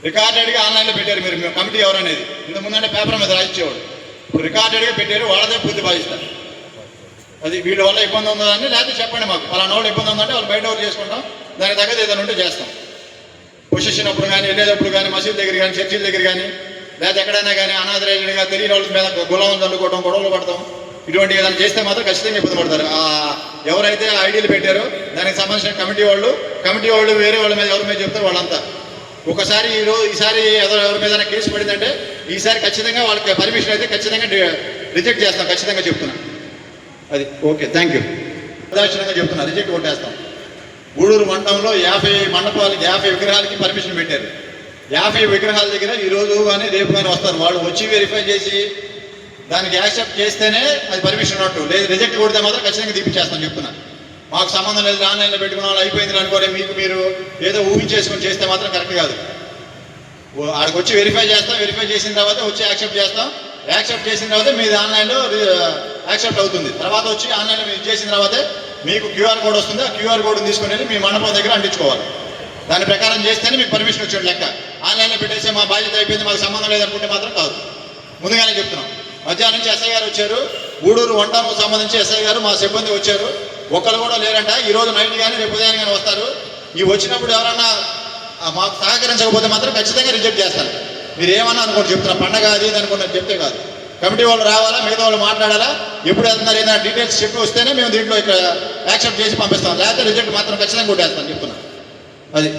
రికార్డెడ్గా ఆన్లైన్లో పెట్టారు మీరు కమిటీ ఎవరనేది. ఇంతకుముందంటే పేపర్ మీద రాయించేవాడు, ఇప్పుడు రికార్డెడ్గా పెట్టారు, వాళ్ళదే పూర్తి బాధ్యత. అది వీళ్ళ వల్ల ఇబ్బంది ఉందని లేకపోతే చెప్పండి మాకు, పలానా వాళ్ళు ఇబ్బంది ఉందంటే వాళ్ళు బయట ఎవరు చేసుకుంటాం, దానికి తగ్గదు ఏదైనా ఉంటే చేస్తాం. పొజిషన్ అప్పుడు కానీ, వెళ్ళేటప్పుడు కానీ, మసీద్ దగ్గర కానీ, చర్చిల దగ్గర కానీ, లేకపోతే ఎక్కడైనా కానీ అనాథరైజ్డ్గా తెలియని వాళ్ళ మీద గులాం చల్లుకోవడం, గొడవలు పడతాం, ఇటువంటి ఏదైనా చేస్తే మాత్రం ఖచ్చితంగా ఇబ్బంది పడతారు. ఎవరైతే ఐడీలు పెట్టారో దానికి సంబంధించిన కమిటీ వాళ్ళు వేరే వాళ్ళ మీద ఎవరి మీద చెప్తారు వాళ్ళంతా. ఒకసారి ఈసారి ఎవరి మీద కేసు పడిందంటే ఈసారి ఖచ్చితంగా వాళ్ళకి పర్మిషన్ అయితే ఖచ్చితంగా రిజెక్ట్ చేస్తాం, ఖచ్చితంగా చెప్తున్నా. అది ఓకే, థ్యాంక్ యూ. ప్రదర్శనంగా చెప్తున్నా, రిజెక్ట్ కొట్టేస్తాం. గూడూరు మండలంలో 50 మండపాలకి 50 విగ్రహాలకి పర్మిషన్ పెట్టారు. 50 విగ్రహాల దగ్గర ఈరోజు కానీ రేపు కానీ వస్తారు. వాళ్ళు వచ్చి వెరిఫై చేసి దానికి యాక్సెప్ట్ చేస్తేనే అది పర్మిషన్ ఉన్నట్టు, లేదు రిజెక్ట్ కొడితే మాత్రం ఖచ్చితంగా తీపిచ్చేస్తాను చెప్తున్నా. మాకు సంబంధం లేదు, ఆన్లైన్లో పెట్టుకున్న వాళ్ళు అయిపోయింది అనుకోలే, మీరు ఏదో ఊహించేసుకొని చేస్తే మాత్రం కరెక్ట్ కాదు. ఆడికి వచ్చి వెరిఫై చేస్తాం, వెరిఫై చేసిన తర్వాత వచ్చి యాక్సెప్ట్ చేస్తాం, యాక్సెప్ట్ చేసిన తర్వాత మీది ఆన్లైన్లో యాక్సెప్ట్ అవుతుంది. తర్వాత వచ్చి ఆన్లైన్లో మీరు చేసిన తర్వాతే మీకు క్యూఆర్ కోడ్ వస్తుంది. ఆ క్యూఆర్ కోడ్ని తీసుకుని వెళ్ళి మీ మండపం దగ్గర అంటించుకోవాలి. దాని ప్రకారం చేస్తేనే మీకు పర్మిషన్ వచ్చాడు లెక్క. ఆన్లైన్లో పెట్టేస్తే మా బాధ్యత అయిపోయింది, మాకు సంబంధం లేదనుకుంటే మాత్రం కాదు. ముందుగానే చెప్తున్నాం. మధ్యాహ్నం నుంచి ఎస్ఐ గారు వచ్చారు, గూడూరు వంటకు సంబంధించి ఎస్ఐ గారు మా సిబ్బంది వచ్చారు. ఒక్కరు కూడా లేరంట. ఈరోజు నైట్ కానీ రేపు ఉదయం కానీ వస్తారు. ఈ వచ్చినప్పుడు ఎవరన్నా మాకు సహకరించకపోతే మాత్రం ఖచ్చితంగా రిజెక్ట్ చేస్తారు. మీరు ఏమన్నా అనుకోండి చెప్తున్నా, పండగ అది ఇది అనుకున్నది చెప్తే కాదు. కమిటీ వాళ్ళు రావాలా, మిగతా వాళ్ళు మాట్లాడాలా, ఎప్పుడు వెళ్తున్నారు ఏదైనా డీటెయిల్స్ చెప్పి వస్తేనే మేము దీంట్లో ఇక్కడ యాక్సెప్ట్ చేసి పంపిస్తాం, లేకపోతే రిజెక్ట్ మాత్రం ఖచ్చితంగా కొట్టేస్తాను చెప్తున్నా. అది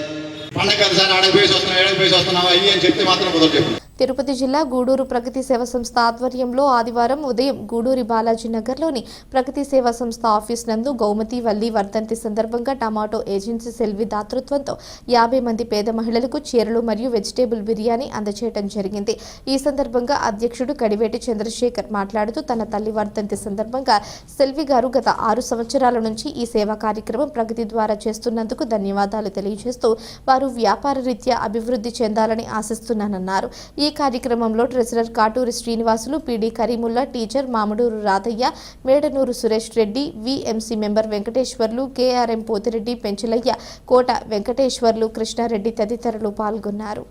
పండగ కాదు సార్, ఆడకి పోయేసి వస్తున్నాం, ఏడకి పోయేసి వస్తున్నాం అయ్యి అని చెప్తే మాత్రం కుదరదు చెప్తున్నా. తిరుపతి జిల్లా గూడూరు ప్రగతి సేవా సంస్థ ఆధ్వర్యంలో ఆదివారం ఉదయం గూడూరి బాలాజీ నగర్లోని ప్రగతి సేవా సంస్థ ఆఫీస్ నందు గౌమతి వల్లి వర్ధంతి సందర్భంగా టమాటో ఏజెన్సీ సెల్వి దాతృత్వంతో 50 మంది పేద మహిళలకు చీరలు మరియు వెజిటేబుల్ బిర్యానీ అందజేయడం జరిగింది. ఈ సందర్భంగా అధ్యక్షుడు కడివేటి చంద్రశేఖర్ మాట్లాడుతూ తన తల్లి వర్ధంతి సందర్భంగా సెల్వి గారు గత 6 సంవత్సరాల నుంచి ఈ సేవా కార్యక్రమం ప్రగతి ద్వారా చేస్తున్నందుకు ధన్యవాదాలు తెలియజేస్తూ వారు వ్యాపార రీత్యా అభివృద్ధి చెందాలని ఆశిస్తున్నానన్నారు. ఈ కార్యక్రమంలో treasurer Katuri Srinivasulu, PD Karimulla, teacher Mamaduru Radhaiah, Medanuru Suresh Reddy, VMC member Venkateswarlu, KRM Pothireddy, Penchalaiah, Kota Venkateswarlu, Krishnareddy తదితరులు పాల్గొన్నారు.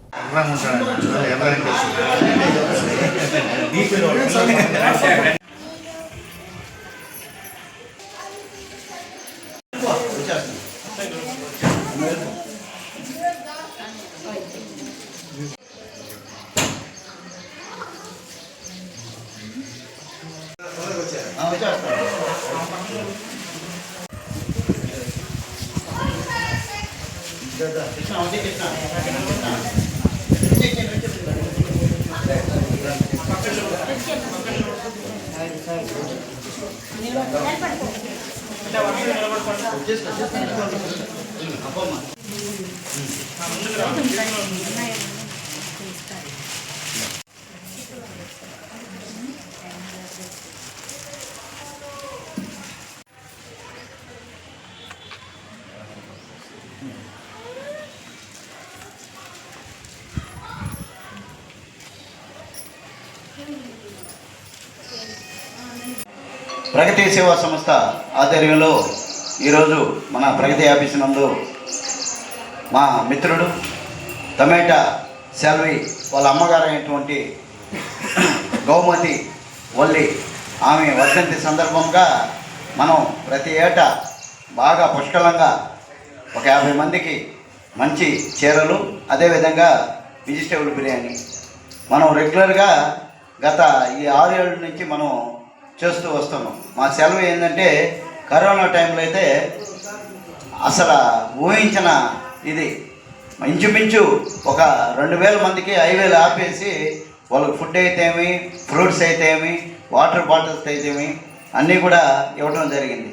ప్రగతి సేవా సంస్థ ఆధ్వర్యంలో ఈరోజు మన ప్రగతి ఆఫీస్ నందు మా మిత్రుడు టమేటా సెల్వి వాళ్ళ అమ్మగారు అయినటువంటి గౌమతి వల్లి ఆమె వర్ధంతి సందర్భంగా మనం ప్రతి ఏటా బాగా పుష్కలంగా ఒక 50 మందికి మంచి చీరలు, అదేవిధంగా వెజిటేబుల్ బిర్యానీ మనం రెగ్యులర్గా గత ఈ 6 ఏళ్ళ నుంచి మనం చేస్తూ వస్తున్నాం. మా సెలవు ఏంటంటే కరోనా టైంలో అయితే అసలు ఊహించిన ఇది ఇంచుమించు ఒక 2000 మందికి 5000 ఆపేసి వాళ్ళకి ఫుడ్ అయితేమి, ఫ్రూట్స్ అయితేమి, వాటర్ బాటిల్స్ అయితేమి అన్నీ కూడా ఇవ్వడం జరిగింది.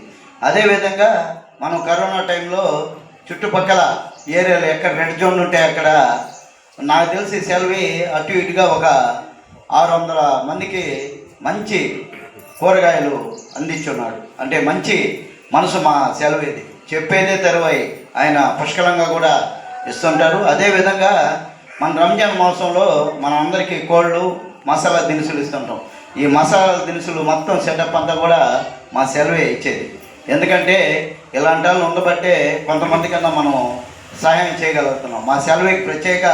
అదేవిధంగా మనం కరోనా టైంలో చుట్టుపక్కల ఏరియాలో ఎక్కడ రెడ్ జోన్ ఉంటే అక్కడ నాకు తెలిసి సెలవి అటు ఇటుగా ఒక 600 మందికి మంచి కూరగాయలు అందించున్నాడు. అంటే మంచి మనసు మా సెలవు ఇది, చెప్పేదే తెరవై ఆయన పుష్కలంగా కూడా ఇస్తుంటారు. అదేవిధంగా మన రంజాన్ మాసంలో మన అందరికీ కోళ్ళు, మసాలా దినుసులు ఇస్తుంటాం. ఈ మసాలా దినుసులు మొత్తం సెటప్ అంతా కూడా మా సెలవే ఇచ్చేది. ఎందుకంటే ఇలాంటి వాళ్ళు ఉండబట్టే కొంతమంది కన్నా మనం సహాయం చేయగలుగుతున్నాం. మా సెలవుకి ప్రత్యేక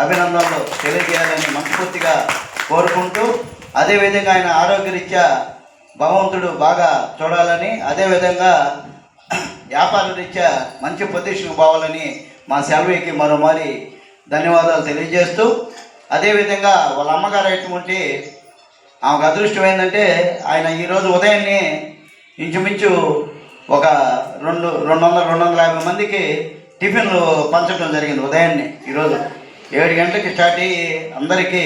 అభినందనలు తెలియజేయాలని మనస్ఫూర్తిగా కోరుకుంటూ, అదేవిధంగా ఆయన ఆరోగ్యరీత్యా భగవంతుడు బాగా చూడాలని, అదేవిధంగా వ్యాపార రీత్యా మంచి పొజిషన్కి పోవాలని మా సెలవుకి మరోమారి ధన్యవాదాలు తెలియజేస్తూ, అదేవిధంగా వాళ్ళ అమ్మగారు అటువంటి ఆమెకు అదృష్టం ఏంటంటే ఆయన ఈరోజు ఉదయాన్నే ఇంచుమించు ఒక 200-250 మందికి టిఫిన్లు పంచడం జరిగింది. ఉదయాన్నే ఈరోజు 7 గంటలకి స్టార్ట్ అయ్యి అందరికీ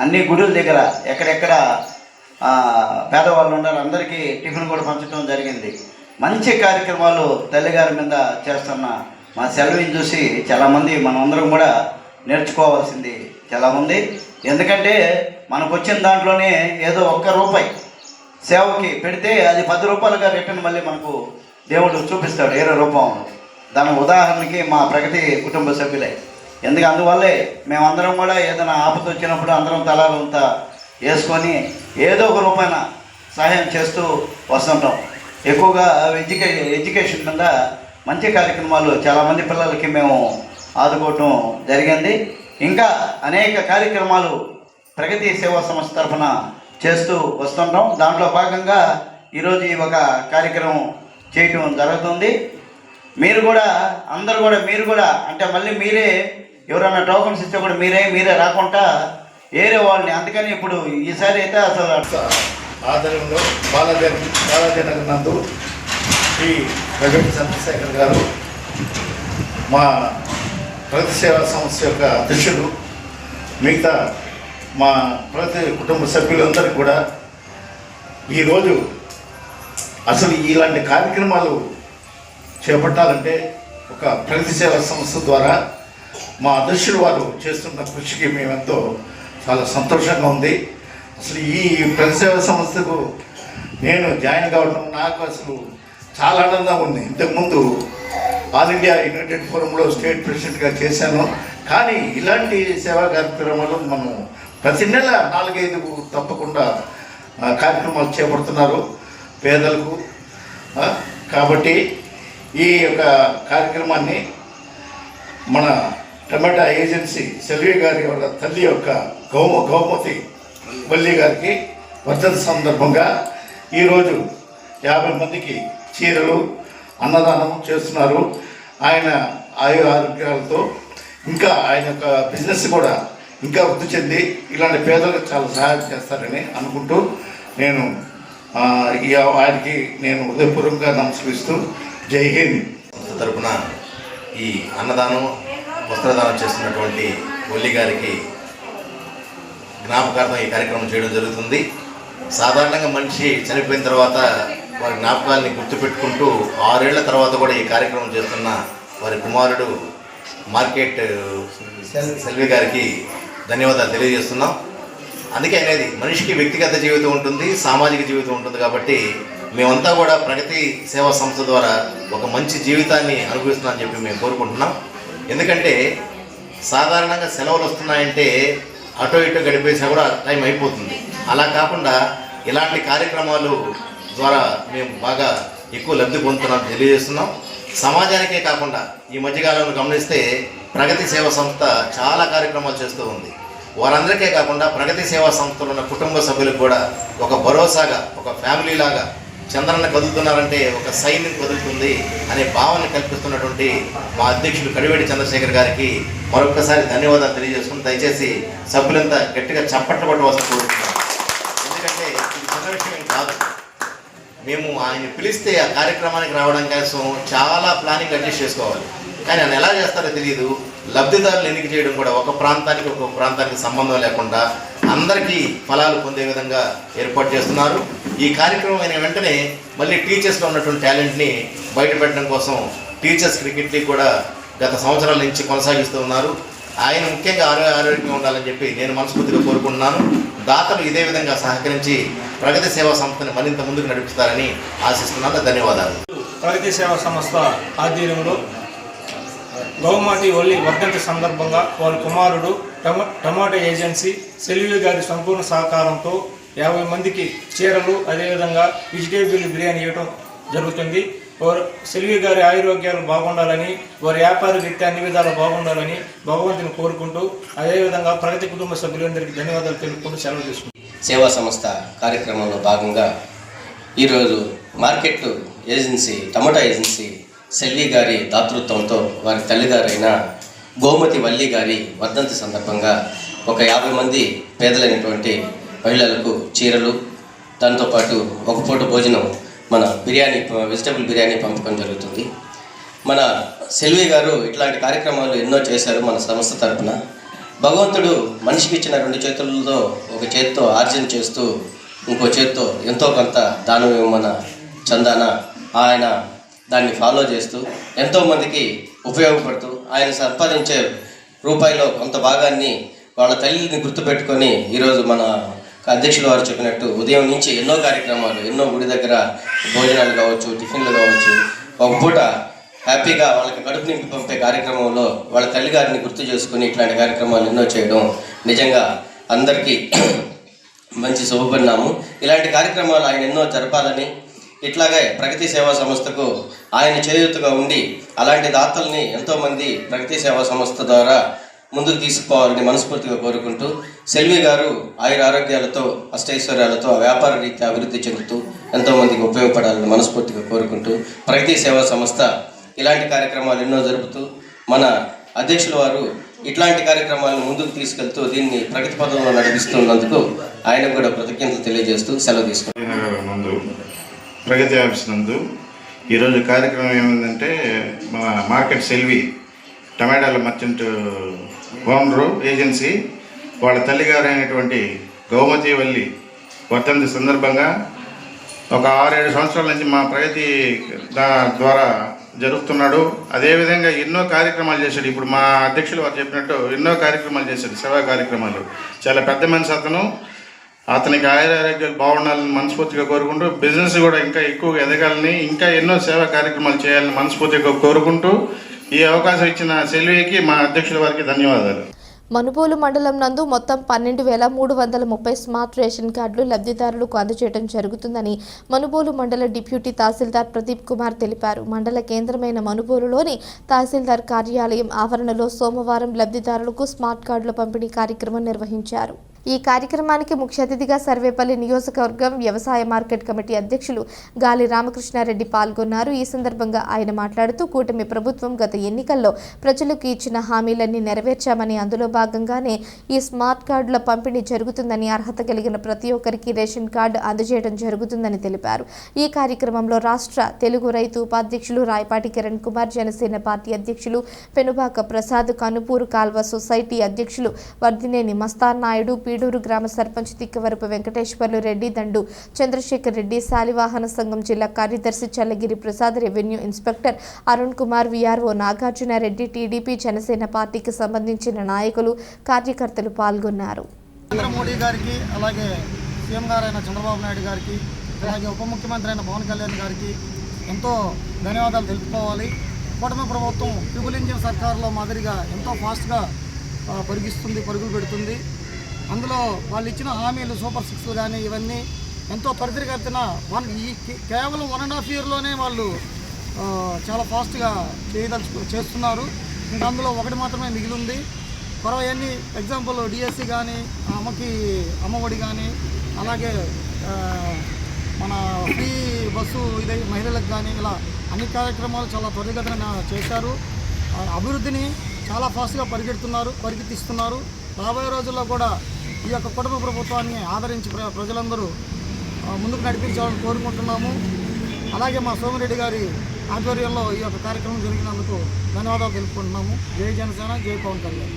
అన్ని గుడుల దగ్గర ఎక్కడెక్కడ పేదవాళ్ళు ఉన్నారు అందరికీ టిఫిన్ కూడా పంచడం జరిగింది. మంచి కార్యక్రమాలు తల్లిగారి మీద చేస్తున్న మా సెలవుని చూసి చాలామంది మనమందరం కూడా నేర్చుకోవాల్సింది చాలా ఉంది. ఎందుకంటే మనకు వచ్చిన దాంట్లోనే ఏదో ₹1 సేవకి పెడితే అది 10 రూపాయలుగా రిటర్న్ మళ్ళీ మనకు దేవుడు చూపిస్తాడు ఏదో రూపంలో. దాని ఉదాహరణకి మా ప్రగతి కుటుంబ సభ్యులే. ఎందుకు అందువల్లే మేమందరం కూడా ఏదైనా ఆపద వచ్చినప్పుడు అందరం తలాలంతా వేసుకొని ఏదో ఒక రూపాయన సహాయం చేస్తూ వస్తుంటాం. ఎక్కువగా ఎడ్యుకేషన్ మీద మంచి కార్యక్రమాలు చాలామంది పిల్లలకి మేము ఆదుకోవటం జరిగింది. ఇంకా అనేక కార్యక్రమాలు ప్రగతి సేవా సంస్థ తరఫున చేస్తూ వస్తుంటాం. దాంట్లో భాగంగా ఈరోజు ఈ ఒక కార్యక్రమం చేయటం జరుగుతుంది. మీరు కూడా అందరూ కూడా మీరు కూడా అంటే మళ్ళీ మీరే ఎవరైనా టోకన్స్ ఇస్తే కూడా మీరే రాకుండా ఏరే వాళ్ళని, అందుకని ఇప్పుడు ఈసారి అయితే అసలు ఆధ్వర్యంలో బాలాజీ నగర్ నందు శ్రీ ప్రగతి చంద్రశేఖర్ గారు మా ప్రగతి సేవా సంస్థ యొక్క అధ్యక్షుడు, మిగతా మా ప్రతి కుటుంబ సభ్యులందరికీ కూడా ఈరోజు అసలు ఇలాంటి కార్యక్రమాలు చేపట్టాలంటే ఒక ప్రగతి సేవా సంస్థ ద్వారా మా అధ్యక్షుడు వారు చేస్తున్న కృషికి మేమెంతో చాలా సంతోషంగా ఉంది. అసలు ఈ ప్రగతి సేవా సంస్థకు నేను జాయిన్ కావడం నాకు అసలు చాలా ఆనందంగా ఉంది. ఇంతకుముందు ఆల్ ఇండియా యునైటెడ్ ఫోరంలో స్టేట్ ప్రెసిడెంట్గా చేశాను. కానీ ఇలాంటి సేవా కార్యక్రమాలు మనం ప్రతి నెల 4-5 తప్పకుండా కార్యక్రమాలు చేపడుతున్నారు పేదలకు. కాబట్టి ఈ యొక్క కార్యక్రమాన్ని మన టమాటా ఏజెన్సీ సెల్వి గారి వాళ్ళ తల్లి యొక్క గౌమతి వల్లి గారికి వర్ధంతి సందర్భంగా ఈరోజు 50 మందికి చీరలు అన్నదానం చేస్తున్నారు. ఆయన ఆరోగ్యాలతో ఇంకా ఆయన యొక్క బిజినెస్ కూడా ఇంకా వృద్ధి చెంది ఇలాంటి పేదలకు చాలా సహాయం చేస్తారని అనుకుంటూ నేను ఆయనకి నేను హృదయపూర్వకంగా నమస్కరిస్తూ జై హింద్ తరఫున ఈ అన్నదానం వస్త్రదానం చేస్తున్నటువంటి వల్లి గారికి జ్ఞాపకార్థం ఈ కార్యక్రమం చేయడం జరుగుతుంది. సాధారణంగా మనిషి చనిపోయిన తర్వాత వారి జ్ఞాపకాలని గుర్తుపెట్టుకుంటూ 6 ఏళ్ల తర్వాత కూడా ఈ కార్యక్రమం చేస్తున్న వారి కుమారుడు మార్కెట్ సెల్వి గారికి ధన్యవాదాలు తెలియజేస్తున్నాం. అందుకే అనేది మనిషికి వ్యక్తిగత జీవితం ఉంటుంది, సామాజిక జీవితం ఉంటుంది. కాబట్టి మేమంతా కూడా ప్రగతి సేవా సంస్థ ద్వారా ఒక మంచి జీవితాన్ని అనుభవిస్తున్నామని చెప్పి మేము కోరుకుంటున్నాం. ఎందుకంటే సాధారణంగా సెలవులు వస్తున్నాయంటే అటో ఇటో గడిపేసినా కూడా టైం అయిపోతుంది. అలా కాకుండా ఇలాంటి కార్యక్రమాలు ద్వారా మేము బాగా ఎక్కువ లబ్ధి పొందుతున్నామని తెలియజేస్తున్నాం. సమాజానికే కాకుండా ఈ మధ్యకాలంలో గమనిస్తే ప్రగతి సేవా సంస్థ చాలా కార్యక్రమాలు చేస్తూ ఉంది. వారందరికీ కాకుండా ప్రగతి సేవా సంస్థలో ఉన్న కుటుంబ సభ్యులకు కూడా ఒక భరోసాగా, ఒక ఫ్యామిలీ లాగా చంద్రన్న కదులుతున్నారంటే ఒక సైన్యం కదులుతుంది అనే భావన కల్పిస్తున్నటువంటి మా అధ్యక్షులు కడివేటి చంద్రశేఖర్ గారికి మరొకసారి ధన్యవాదాలు తెలియజేసుకుని దయచేసి సభ్యులంతా గట్టిగా చప్పట్లు కొట్టవలసి కోరుతున్నాం. ఎందుకంటే ఇది చిన్న విషయం కాదు. మేము ఆయన పిలిస్తే ఆ కార్యక్రమానికి రావడం కోసం చాలా ప్లానింగ్ అడ్జస్ట్ చేసుకోవాలి. కానీ ఆయన ఎలా చేస్తారో తెలియదు. లబ్ధిదారులు ఎన్నిక చేయడం కూడా ఒక ప్రాంతానికి సంబంధం లేకుండా అందరికీ ఫలాలు పొందే విధంగా ఏర్పాటు చేస్తున్నారు. ఈ కార్యక్రమం అయిన వెంటనే మళ్ళీ టీచర్స్లో ఉన్నటువంటి టాలెంట్ని బయటపెట్టడం కోసం టీచర్స్ క్రికెట్ లీగ్ కూడా గత సంవత్సరాల నుంచి కొనసాగిస్తూ ఉన్నారు. ఆయన ముఖ్యంగా ఆరోగ్యంగా ఉండాలని చెప్పి నేను మనస్ఫూర్తిగా కోరుకుంటున్నాను. దాతలు ఇదే విధంగా సహకరించి ప్రగతి సేవా సంస్థని మరింత ముందుకు నడిపిస్తారని ఆశిస్తున్నాను. ధన్యవాదాలు. ప్రగతి సేవా సంస్థ ఆధ్వర్యంలో గౌమాతి వల్లి వర్ధంతి సందర్భంగా వారి కుమారుడు టమాటో ఏజెన్సీ సెల్వి గారి సంపూర్ణ సహకారంతో 50 మందికి చీరలు, అదేవిధంగా వెజిటేబుల్ బిర్యానీ ఇవ్వడం జరుగుతుంది. సెల్వి గారి ఆరోగ్యాలు బాగుండాలని, వారి వ్యాపార రీత్యా అన్ని విధాలు బాగుండాలని భగవంతుని కోరుకుంటూ, అదేవిధంగా ప్రగతి కుటుంబ సభ్యులందరికీ ధన్యవాదాలు తెలుపుకుంటూ సెలవు తీసుకుంటాం. సేవా సంస్థ కార్యక్రమంలో భాగంగా ఈరోజు మార్కెట్ ఏజెన్సీ టమాటా ఏజెన్సీ సెల్వి గారి దాతృత్వంతో వారి తల్లిగారైన గోమతి వల్లి గారి వర్ధంతి సందర్భంగా ఒక 50 మంది పేదలైనటువంటి మహిళలకు చీరలు, దాంతోపాటు ఒక పూట భోజనం, మన బిర్యానీ, వెజిటబుల్ బిర్యానీ పంపకం జరుగుతుంది. మన సెల్వి గారు ఇట్లాంటి కార్యక్రమాలు ఎన్నో చేశారు మన సంస్థ తరఫున. భగవంతుడు మనిషికి ఇచ్చిన 2 చేతులతో ఒక చేతితో ఆర్జన చేస్తూ ఇంకో చేతితో ఎంతో కొంత దానం మన చందాన ఆయన దాన్ని ఫాలో చేస్తూ ఎంతోమందికి ఉపయోగపడుతూ ఆయన సంపాదించే రూపాయిలో కొంత భాగాన్ని వాళ్ళ తల్లిని గుర్తుపెట్టుకొని ఈరోజు మన అధ్యక్షుల వారు చెప్పినట్టు ఉదయం నుంచి ఎన్నో కార్యక్రమాలు, ఎన్నో గుడి దగ్గర భోజనాలు కావచ్చు, టిఫిన్లు కావచ్చు, ఒక పూట హ్యాపీగా వాళ్ళకి కడుపు నింపి పంపే కార్యక్రమంలో వాళ్ళ తల్లిగారిని గుర్తు చేసుకుని ఇట్లాంటి కార్యక్రమాలు ఎన్నో చేయడం నిజంగా అందరికీ మంచి శుభపరిణామం. ఇలాంటి కార్యక్రమాలు ఆయన ఎన్నో జరపాలని, ఇట్లాగే ప్రగతి సేవా సంస్థకు ఆయన చేయూతగా ఉండి అలాంటి దాతల్ని ఎంతోమంది ప్రగతి సేవా సంస్థ ద్వారా ముందుకు తీసుకుపోవాలని మనస్ఫూర్తిగా కోరుకుంటూ, సెల్వి గారు ఆరోగ్యాలతో అష్టైశ్వర్యాలతో వ్యాపార రీత్యా అభివృద్ధి చెందుతూ ఎంతోమందికి ఉపయోగపడాలని మనస్ఫూర్తిగా కోరుకుంటూ, ప్రగతి సేవా సంస్థ ఇలాంటి కార్యక్రమాలు ఎన్నో జరుపుతూ మన అధ్యక్షుల వారు ఇట్లాంటి కార్యక్రమాలను ముందుకు తీసుకెళ్తూ దీన్ని ప్రగతి పదంలో నడిపిస్తున్నందుకు ఆయన కూడా కృతజ్ఞతలు తెలియజేస్తూ సెలవు తీసుకుంటున్నారు. ప్రగతి ఆఫీస్ నందు ఈరోజు కార్యక్రమం ఏమైందంటే మన మార్కెట్ సెల్వి టమాటాల మర్చెంట్ ఓనరు ఏజెన్సీ వాళ్ళ తల్లిగారు అయినటువంటి గౌమతి వల్లి వర్ధంతి సందర్భంగా ఒక 6-7 సంవత్సరాల నుంచి మా ప్రగతి ద్వారా జరుగుతున్నాడు. అదేవిధంగా ఎన్నో కార్యక్రమాలు చేశాడు. ఇప్పుడు మా అధ్యక్షులు వారు చెప్పినట్టు ఎన్నో కార్యక్రమాలు చేశాడు, సేవా కార్యక్రమాలు. చాలా పెద్ద మనిషి అతనికి ఆరోగ్యాలు బాగుండాలని మనస్ఫూర్తిగా కోరుకుంటూ, బిజినెస్ కూడా ఇంకా ఎక్కువగా ఎదగాలని, ఇంకా ఎన్నో సేవా కార్యక్రమాలు చేయాలని మనస్ఫూర్తిగా కోరుకుంటూ ఈ అవకాశం ఇచ్చిన సెల్వికి మా అధ్యక్షుల వారికి ధన్యవాదాలు. మనుబోలు మండలం నందు మొత్తం 12,330 స్మార్ట్ రేషన్ కార్డులు లబ్ధిదారులకు అందజేయడం జరుగుతుందని మనుబోలు మండల డిప్యూటీ తహసీల్దార్ ప్రదీప్ కుమార్ తెలిపారు. మండల కేంద్రమైన మనుబోలులోని తహసీల్దార్ కార్యాలయం ఆవరణలో సోమవారం లబ్ధిదారులకు స్మార్ట్ కార్డుల పంపిణీ కార్యక్రమం నిర్వహించారు. ఈ కార్యక్రమానికి ముఖ్య అతిథిగా సర్వేపల్లి నియోజకవర్గం వ్యవసాయ మార్కెట్ కమిటీ అధ్యక్షులు గాలి రామకృష్ణారెడ్డి పాల్గొన్నారు. ఈ సందర్భంగా ఆయన మాట్లాడుతూ కూటమి ప్రభుత్వం గత ఎన్నికల్లో ప్రజలకు ఇచ్చిన హామీలన్నీ నెరవేర్చామని, అందులో భాగంగానే ఈ స్మార్ట్ కార్డుల పంపిణీ జరుగుతుందని, అర్హత కలిగిన ప్రతి ఒక్కరికి రేషన్ కార్డు అందజేయడం జరుగుతుందని తెలిపారు. ఈ కార్యక్రమంలో రాష్ట్ర తెలుగు రైతు ఉపాధ్యక్షులు రాయపాటి కిరణ్ కుమార్, జనసేన పార్టీ అధ్యక్షులు పెనుబాక ప్రసాద్, కనుపూరు కాల్వ సొసైటీ అధ్యక్షులు వర్ధినేని మస్తాన్ నాయుడు, పీడూరు గ్రామ సర్పంచ్ తిక్కవరపు వెంకటేశ్వర్లు రెడ్డి, దండు చంద్రశేఖర్ రెడ్డి, శాలివాహన సంఘం జిల్లా కార్యదర్శి Challagiri Prasad, revenue inspector Arun Kumar, VRO Nagarjuna Reddy, TDP Janasena పార్టీకి సంబంధించిన నాయకులు, కార్యకర్తలు పాల్గొన్నారు. నరేంద్ర మోడీ గారికి, అలాగే సీఎం గారైన చంద్రబాబు నాయుడు గారికి, అలాగే ఉప ముఖ్యమంత్రి అయిన పవన్ కళ్యాణ్ గారికి ఎంతో ధన్యవాదాలు తెలుపుకోవాలి. కూటమి ప్రభుత్వం ట్రిపుల్ ఇంజిన్ సర్కారులో మాదిరిగా ఎంతో ఫాస్ట్గా పరుగులు పెడుతుంది. అందులో వాళ్ళు ఇచ్చిన హామీలు సూపర్ 6 కానీ ఇవన్నీ ఎంతో త్వరితగతిన కేవలం 1.5 ఇయర్లోనే వాళ్ళు చాలా ఫాస్ట్గా చేస్తున్నారు. ఇంకా అందులో ఒకటి మాత్రమే మిగిలి ఉంది. కొరవన్నీ ఎగ్జాంపుల్ డిఎస్సి కానీ, అమ్మఒడి కానీ, అలాగే మన ఫ్రీ బస్సు ఇదే మహిళలకు కానీ, ఇలా అన్ని కార్యక్రమాలు చాలా త్వరితగతిన చేశారు. అభివృద్ధిని చాలా ఫాస్ట్గా పరిగెత్తిస్తున్నారు. రాబోయే రోజుల్లో కూడా ఈ యొక్క కుటుంబ ప్రభుత్వాన్ని ఆదరించి ప్రజలందరూ ముందుకు నడిపించాలని కోరుకుంటున్నాము. అలాగే మా సోమిరెడ్డి గారి ఆధ్వర్యంలో ఈ యొక్క కార్యక్రమం జరిగినందుకు ధన్యవాదాలు తెలుపుకుంటున్నాము. జై జనసేన, జై పవన్ కళ్యాణ్.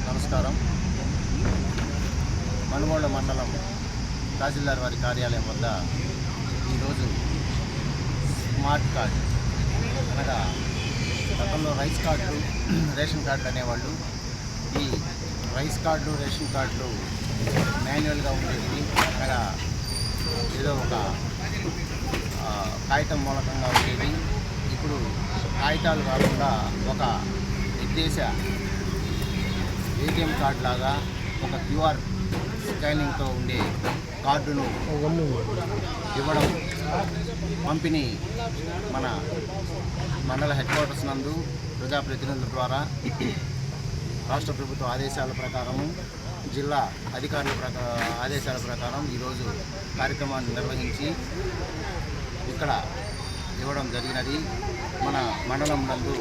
నమస్కారం. మనుగోడ మండలం తహసీల్దార్ వారి కార్యాలయం వద్ద ఈరోజు స్మార్ట్ కార్డు అనగా గతంలో రైస్ కార్డులు, రేషన్ కార్డులు అనేవాళ్ళు. ఈ రైస్ కార్డులు, రేషన్ కార్డులు మాన్యువల్గా ఉండేవి. అనగా ఏదో ఒక కాగితం మూలకంగా ఉండేవి. ఇప్పుడు కాగితాలు కాకుండా ఒక నిర్దేశ ఏటీఎం కార్డు లాగా ఒక క్యూఆర్ స్కానింగ్తో ఉండే కార్డును ఇవ్వడం, పంపిణీ మన మండల హెడ్ క్వార్టర్స్ నందు ప్రజాప్రతినిధుల ద్వారా రాష్ట్ర ప్రభుత్వ ఆదేశాల ప్రకారము, జిల్లా అధికారుల ఆదేశాల ప్రకారం ఈరోజు కార్యక్రమాన్ని నిర్వహించి ఇక్కడ ఇవ్వడం జరిగినది. మన మండలం నందు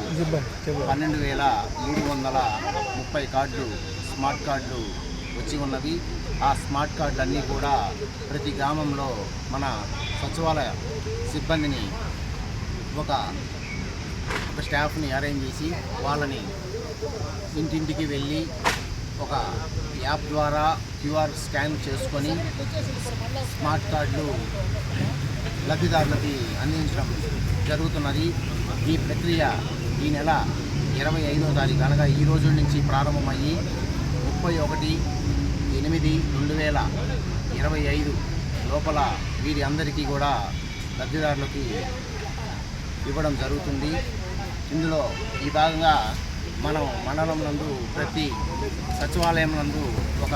12,330 కార్డులు, స్మార్ట్ కార్డులు వచ్చి ఉన్నవి. ఆ స్మార్ట్ కార్డులన్నీ కూడా ప్రతి గ్రామంలో మన సచివాలయ సిబ్బందిని ఒక స్టాఫ్ని అరేంజ్ చేసి వాళ్ళని ఇంటింటికి వెళ్ళి ఒక యాప్ ద్వారా క్యూఆర్ స్కాన్ చేసుకొని స్మార్ట్ కార్డులు లబ్ధిదారులకి అందించడం జరుగుతున్నది. ఈ ప్రక్రియ ఈ నెల 25వ తారీఖు అనగా ఈ రోజు నుంచి ప్రారంభమయ్యి 31/8/2025 లోపల వీరి అందరికీ కూడా లబ్ధిదారులకి ఇవ్వడం జరుగుతుంది. ఇందులో ఈ భాగంగా మనం మండలం నందు ప్రతి సచివాలయం నందు ఒక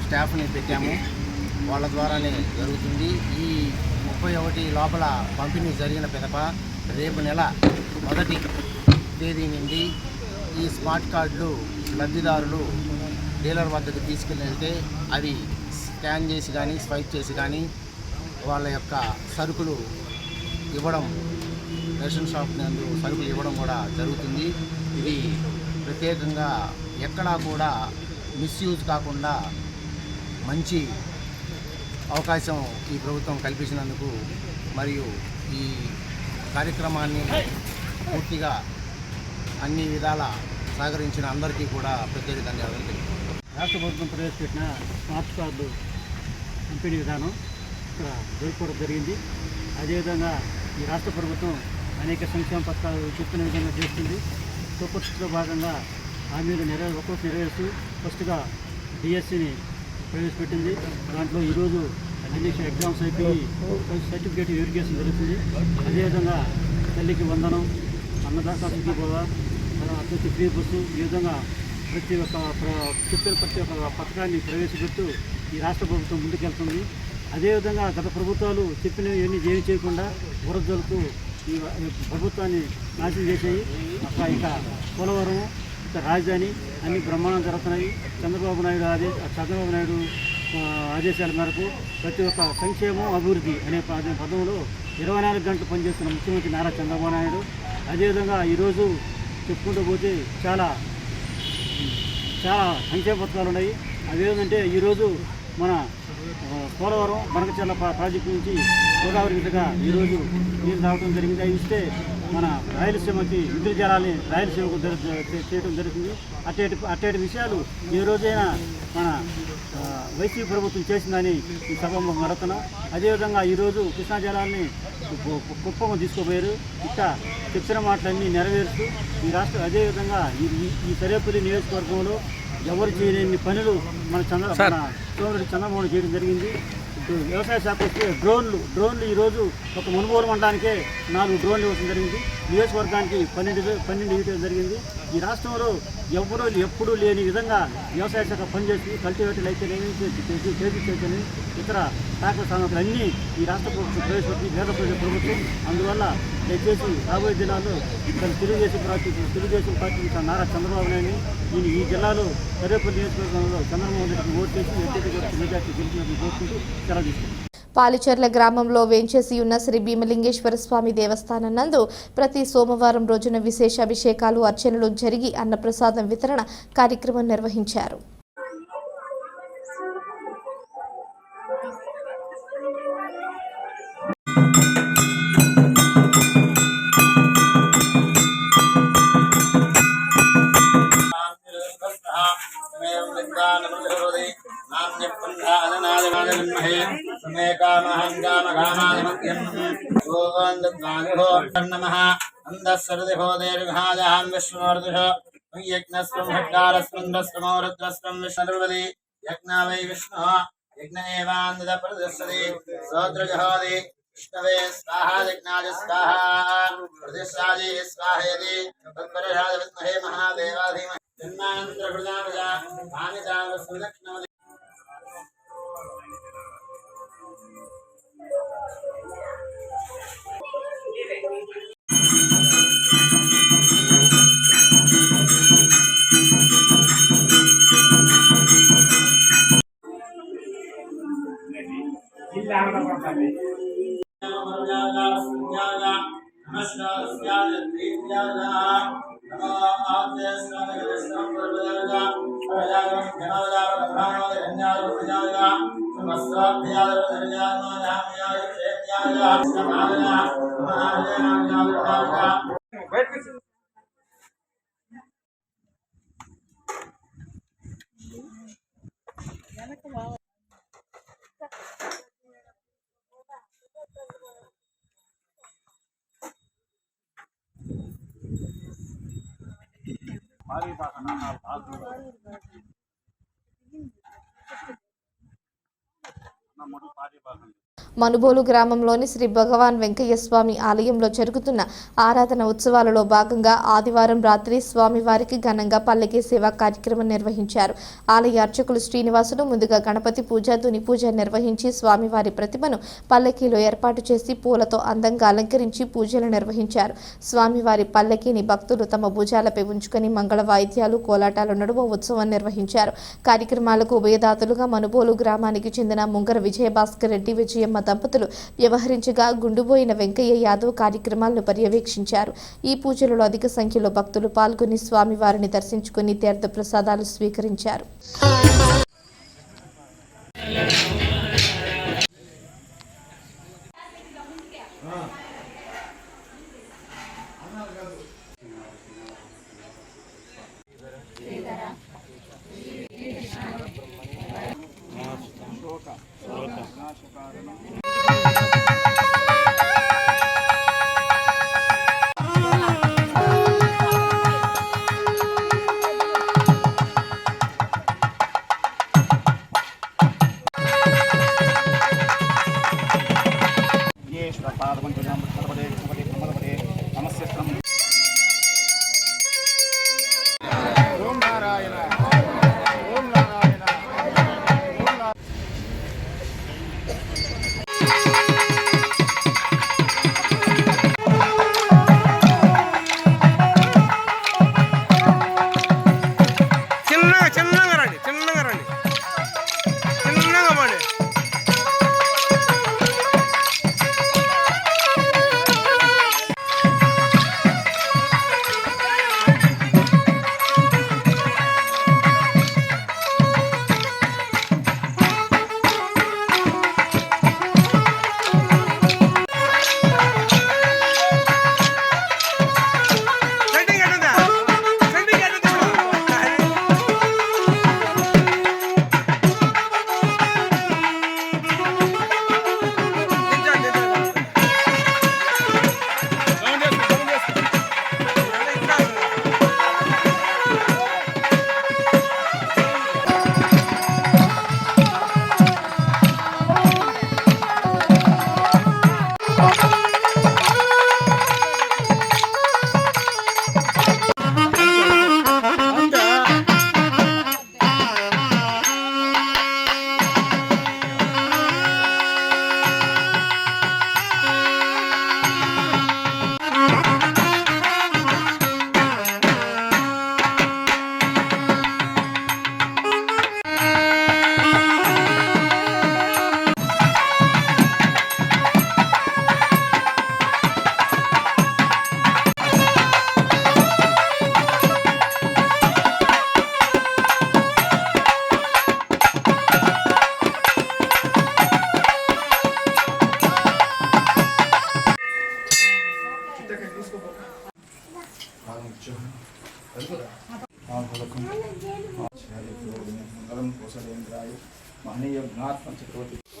స్టాఫ్ని పెట్టాము. వాళ్ళ ద్వారానే జరుగుతుంది. ఈ 31 లోపల పంపిణీ జరిగిన పిదప రేపు నెల 1వ తేదీ నుండి ఈ స్మార్ట్ కార్డులు లబ్ధిదారులు డీలర్ వద్దకు తీసుకెళ్తే అవి స్కాన్ చేసి కానీ, స్వైప్ చేసి కానీ వాళ్ళ యొక్క సరుకులు ఇవ్వడం, రేషన్ షాప్ నందు సరుకులు ఇవ్వడం కూడా జరుగుతుంది. ఇది ప్రత్యేకంగా ఎక్కడా కూడా మిస్యూజ్ కాకుండా మంచి అవకాశం ఈ ప్రభుత్వం కల్పించినందుకు మరియు ఈ కార్యక్రమాన్ని పూర్తిగా అన్ని విధాల సహకరించిన అందరికీ కూడా ప్రత్యేక ధన్యవాదాలు తెలుపుతున్నాను. రాష్ట్ర ప్రభుత్వం ప్రవేశపెట్టిన స్మార్ట్ కార్డు పంపిణీ విధానం ఇక్కడ జరుపుకోవడం జరిగింది. అదేవిధంగా ఈ రాష్ట్ర ప్రభుత్వం అనేక సంక్షేమ పథకాలు చెప్పిన విధంగా చేస్తుంది. సూపర్ 6లో భాగంగా హామీలు ఒక్కొక్కటి నెరవేరుస్తూ ఫస్ట్గా డిఎస్సిని ప్రవేశపెట్టింది. దాంట్లో ఈరోజు ఎగ్జామ్స్ అయిపోయి సర్టిఫికేట్ వెరిఫికేషన్ జరుగుతుంది. అదేవిధంగా తల్లికి వందనం, అన్నదాత సుఖీభవ, తర్వాత ఫ్రీ బస్సు, ఈ విధంగా ప్రతి ఒక్క పథకాన్ని ప్రవేశపెడుతూ ఈ రాష్ట్ర ప్రభుత్వం ముందుకెళ్తుంది. అదేవిధంగా గత ప్రభుత్వాలు చెప్పినవి ఏమీ చేయకుండా వరదలకు ఈ ప్రభుత్వాన్ని నాశనం చేసాయి. ఇక పోలవరం, రాజధాని అన్ని బ్రహ్మాండం జరుగుతున్నాయి. చంద్రబాబు నాయుడు ఆదేశాల మేరకు ప్రతి ఒక్క సంక్షేమం అభివృద్ధి అనే పదంలో 24 గంటలు పనిచేస్తున్న ముఖ్యమంత్రి నారా చంద్రబాబు నాయుడు. అదేవిధంగా ఈరోజు చెప్పుకుంటూ పోతే చాలా సంక్షేమ పథకాలు ఉన్నాయి. అవేంటంటే ఈరోజు మన పోలవరం బనకచెర్ల ప్రాజెక్టు నుంచి గోదావరి మీదుగా ఈరోజు నీరు రావడం జరిగింది. అవి ఇస్తే మన రాయలసీమకి విద్యుత్ జలాన్ని రాయలసీమకు చేయడం జరుగుతుంది. అట్టేటి విషయాలు ఏ రోజైనా మన వైసీపీ ప్రభుత్వం చేసిందని ఈ సభలో మరొకన. అదేవిధంగా ఈరోజు కృష్ణా జలాన్ని కుప్పం తీసుకోపోయారు. ఇట్లా చెప్పిన మాటలన్నీ నెరవేరుస్తూ ఈ రాష్ట్రం అదేవిధంగా ఈ సరేపల్లి నియోజకవర్గంలో ఎవరు చేయలేని పనులు మన సోదరుడు చంద్రబాబు చేయడం జరిగింది. వ్యవసాయ శాఖ వస్తే డ్రోన్లు ఈరోజు ఒక మునుగోలు మండలానికే 4 డ్రోన్లు ఇవ్వడం జరిగింది. నియోజకవర్గానికి 12 ఇవ్వడం జరిగింది. ఈ రాష్ట్రంలో ఎప్పుడూ లేని విధంగా వ్యవసాయ శాఖ పనిచేసి కల్టివేటర్లు అయితేనేమి, కేజీస్ అయితేనేమి, ఇతర శాఖల సామగ్రులు అన్నీ ఈ రాష్ట్ర ప్రభుత్వం ప్రవేశపెట్టి పేద ప్రజల ప్రభుత్వం. అందువల్ల దయచేసి రాబోయే దినాల్లో తెలుగుదేశం పార్టీ నారా చంద్రబాబు నాయుడు ఈ జిల్లాలో సరేపల్లి నియోజకవర్గంలో చంద్రబాబు నాయుడుకి ఓటు చేసి వ్యక్తిగత మెజార్టీ గెలిచినట్టు కోరుకుంటూ సెలవు తీసుకుంటాం. పాలిచెర్ల గ్రామంలో వేంచేసి ఉన్న శ్రీ భీమలింగేశ్వర స్వామి దేవస్థానం నందు ప్రతి సోమవారం రోజున విశేష అభిషేకాలు, అర్చనలు జరిగి అన్నప్రసాదం వితరణ కార్యక్రమం నిర్వహించారు. विष्णवे स्वाहा यज्ञाय स्वाहा प्रतिष्ठाये स्वाहेति तत्परराज विद्महे महादेवा धीमहि जन्मांतर प्रजापया भानिजाव सुदक्षिणवदे మనుబోలు గ్రామంలోని శ్రీ భగవాన్ వెంకయ్య స్వామి ఆలయంలో జరుగుతున్న ఆరాధన ఉత్సవాలలో భాగంగా ఆదివారం రాత్రి స్వామివారికి ఘనంగా పల్లకి సేవా కార్యక్రమం నిర్వహించారు. ఆలయ అర్చకులు శ్రీనివాసులు ముందుగా గణపతి పూజ, తుని పూజ నిర్వహించి స్వామివారి ప్రతిమను పల్లకీలో ఏర్పాటు చేసి పూలతో అందంగా అలంకరించి పూజలు నిర్వహించారు. స్వామివారి పల్లకీని భక్తులు తమ భుజాలపై ఉంచుకొని మంగళ వాయిద్యాలు, కోలాటాల నడుమ ఉత్సవం నిర్వహించారు. కార్యక్రమాలకు ఉభయదాతలుగా మనుబోలు గ్రామానికి చెందిన ముంగర విజయభాస్కర్ రెడ్డి, విజయమ్మ దంపతులు వ్యవహరించగా గుండుబోయిన వెంకయ్య యాదవ్ కార్యక్రమాలను పర్యవేక్షించారు. ఈ పూజలలో అధిక సంఖ్యలో భక్తులు పాల్గొని స్వామివారిని దర్శించుకుని తీర్థ ప్రసాదాలు స్వీకరించారు.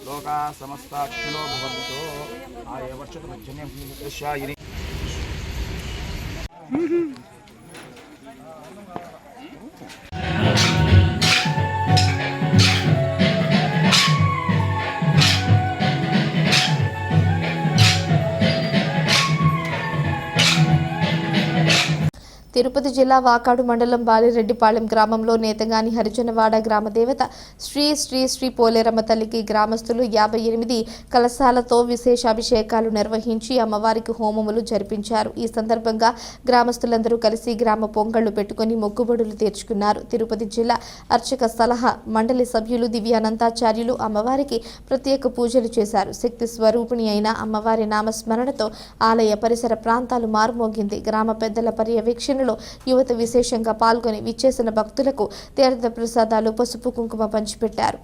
లోకా సమస్తాఖిలో భవంతో ఆయ వర్షతుమజ్జన్యం దృశ్యాయిని తిరుపతి జిల్లా వాకాడు మండలం బాలిరెడ్డిపాళెం గ్రామంలో నేతగాని హరిజనవాడ గ్రామ దేవత శ్రీ శ్రీ శ్రీ పోలేరమ్మ తల్లికి గ్రామస్తులు 58 కలశాలతో విశేష అభిషేకాలు నిర్వహించి అమ్మవారికి హోమములు జరిపించారు. ఈ సందర్భంగా గ్రామస్తులందరూ కలిసి గ్రామ పొంగళ్లు పెట్టుకుని మొక్కుబడులు తీర్చుకున్నారు. తిరుపతి జిల్లా అర్చక సలహా మండలి సభ్యులు దివ్యానంతాచార్యులు అమ్మవారికి ప్రత్యేక పూజలు చేశారు. శక్తి స్వరూపిణి అయిన అమ్మవారి నామస్మరణతో ఆలయ పరిసర ప్రాంతాలు మారుమోగింది. గ్రామ పెద్దల పర్యవేక్షణ యువత విశేషంగా పాల్గొని విచ్చేసిన భక్తులకు తీర్థ ప్రసాదాలు పసుపు కుంకుమ పంచిపెట్టారు.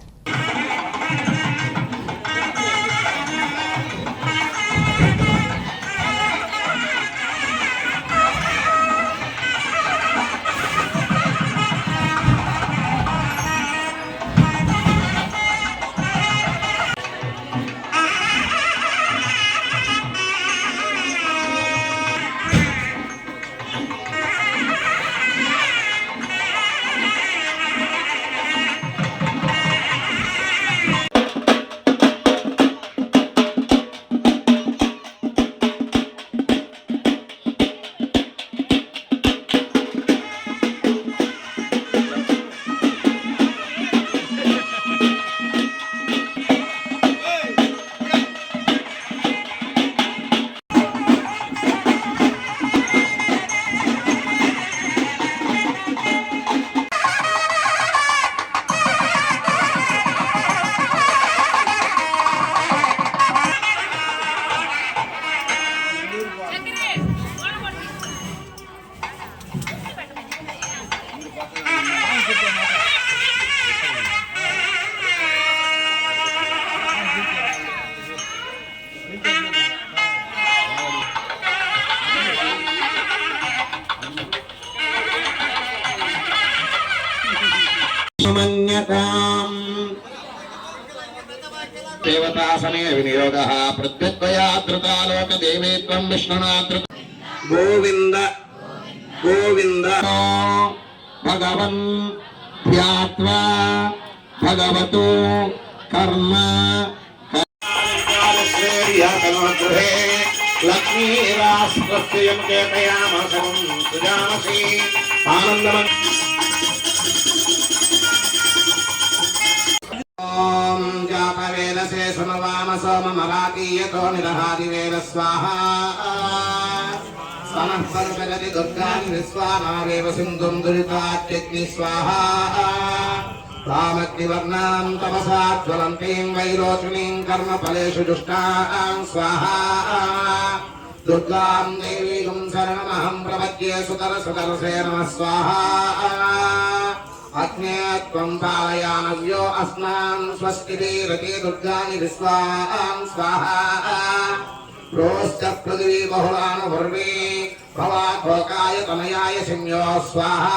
దేవతాసనే వినియోగః ప్రత్యద్వయాదృతాలోక దేవేత్వం విష్ణునాదృ గోవింద గోవింద భగవన్ ధ్యాత్వా భగవతో కర్మ శ్రేయాతనోగృహే లక్ష్మీరాస్త్రస్యం కేతయామసం సుజామసి ఆనందమం ఓం జాపవేదసే సమవామ సోమమరాకీయతో నిరహాదివేద స్వాహా సమః పరపరతి దుర్గాని స్వానావేవ సింధుం దురితాత్యగ్ని స్వాహా తామగ్నివర్ణాం తపసా జ్వలంతీం వైరోచనీం కర్మఫలేషు దుష్టాం స్వాహా దుర్గాం దేవీం శరణమహం ప్రపద్యే సుతరసుతరసే నమః స్వాహా అగ్నే త్వం పాలయానవ్యో అస్మాన్ స్వస్తిరతి దుర్గాని విశ్వాం స్వాహా ప్రోశ్చ పృథివీ బహుళానుర్వే భవాకోకాయ తనయాయ సంయో స్వాహా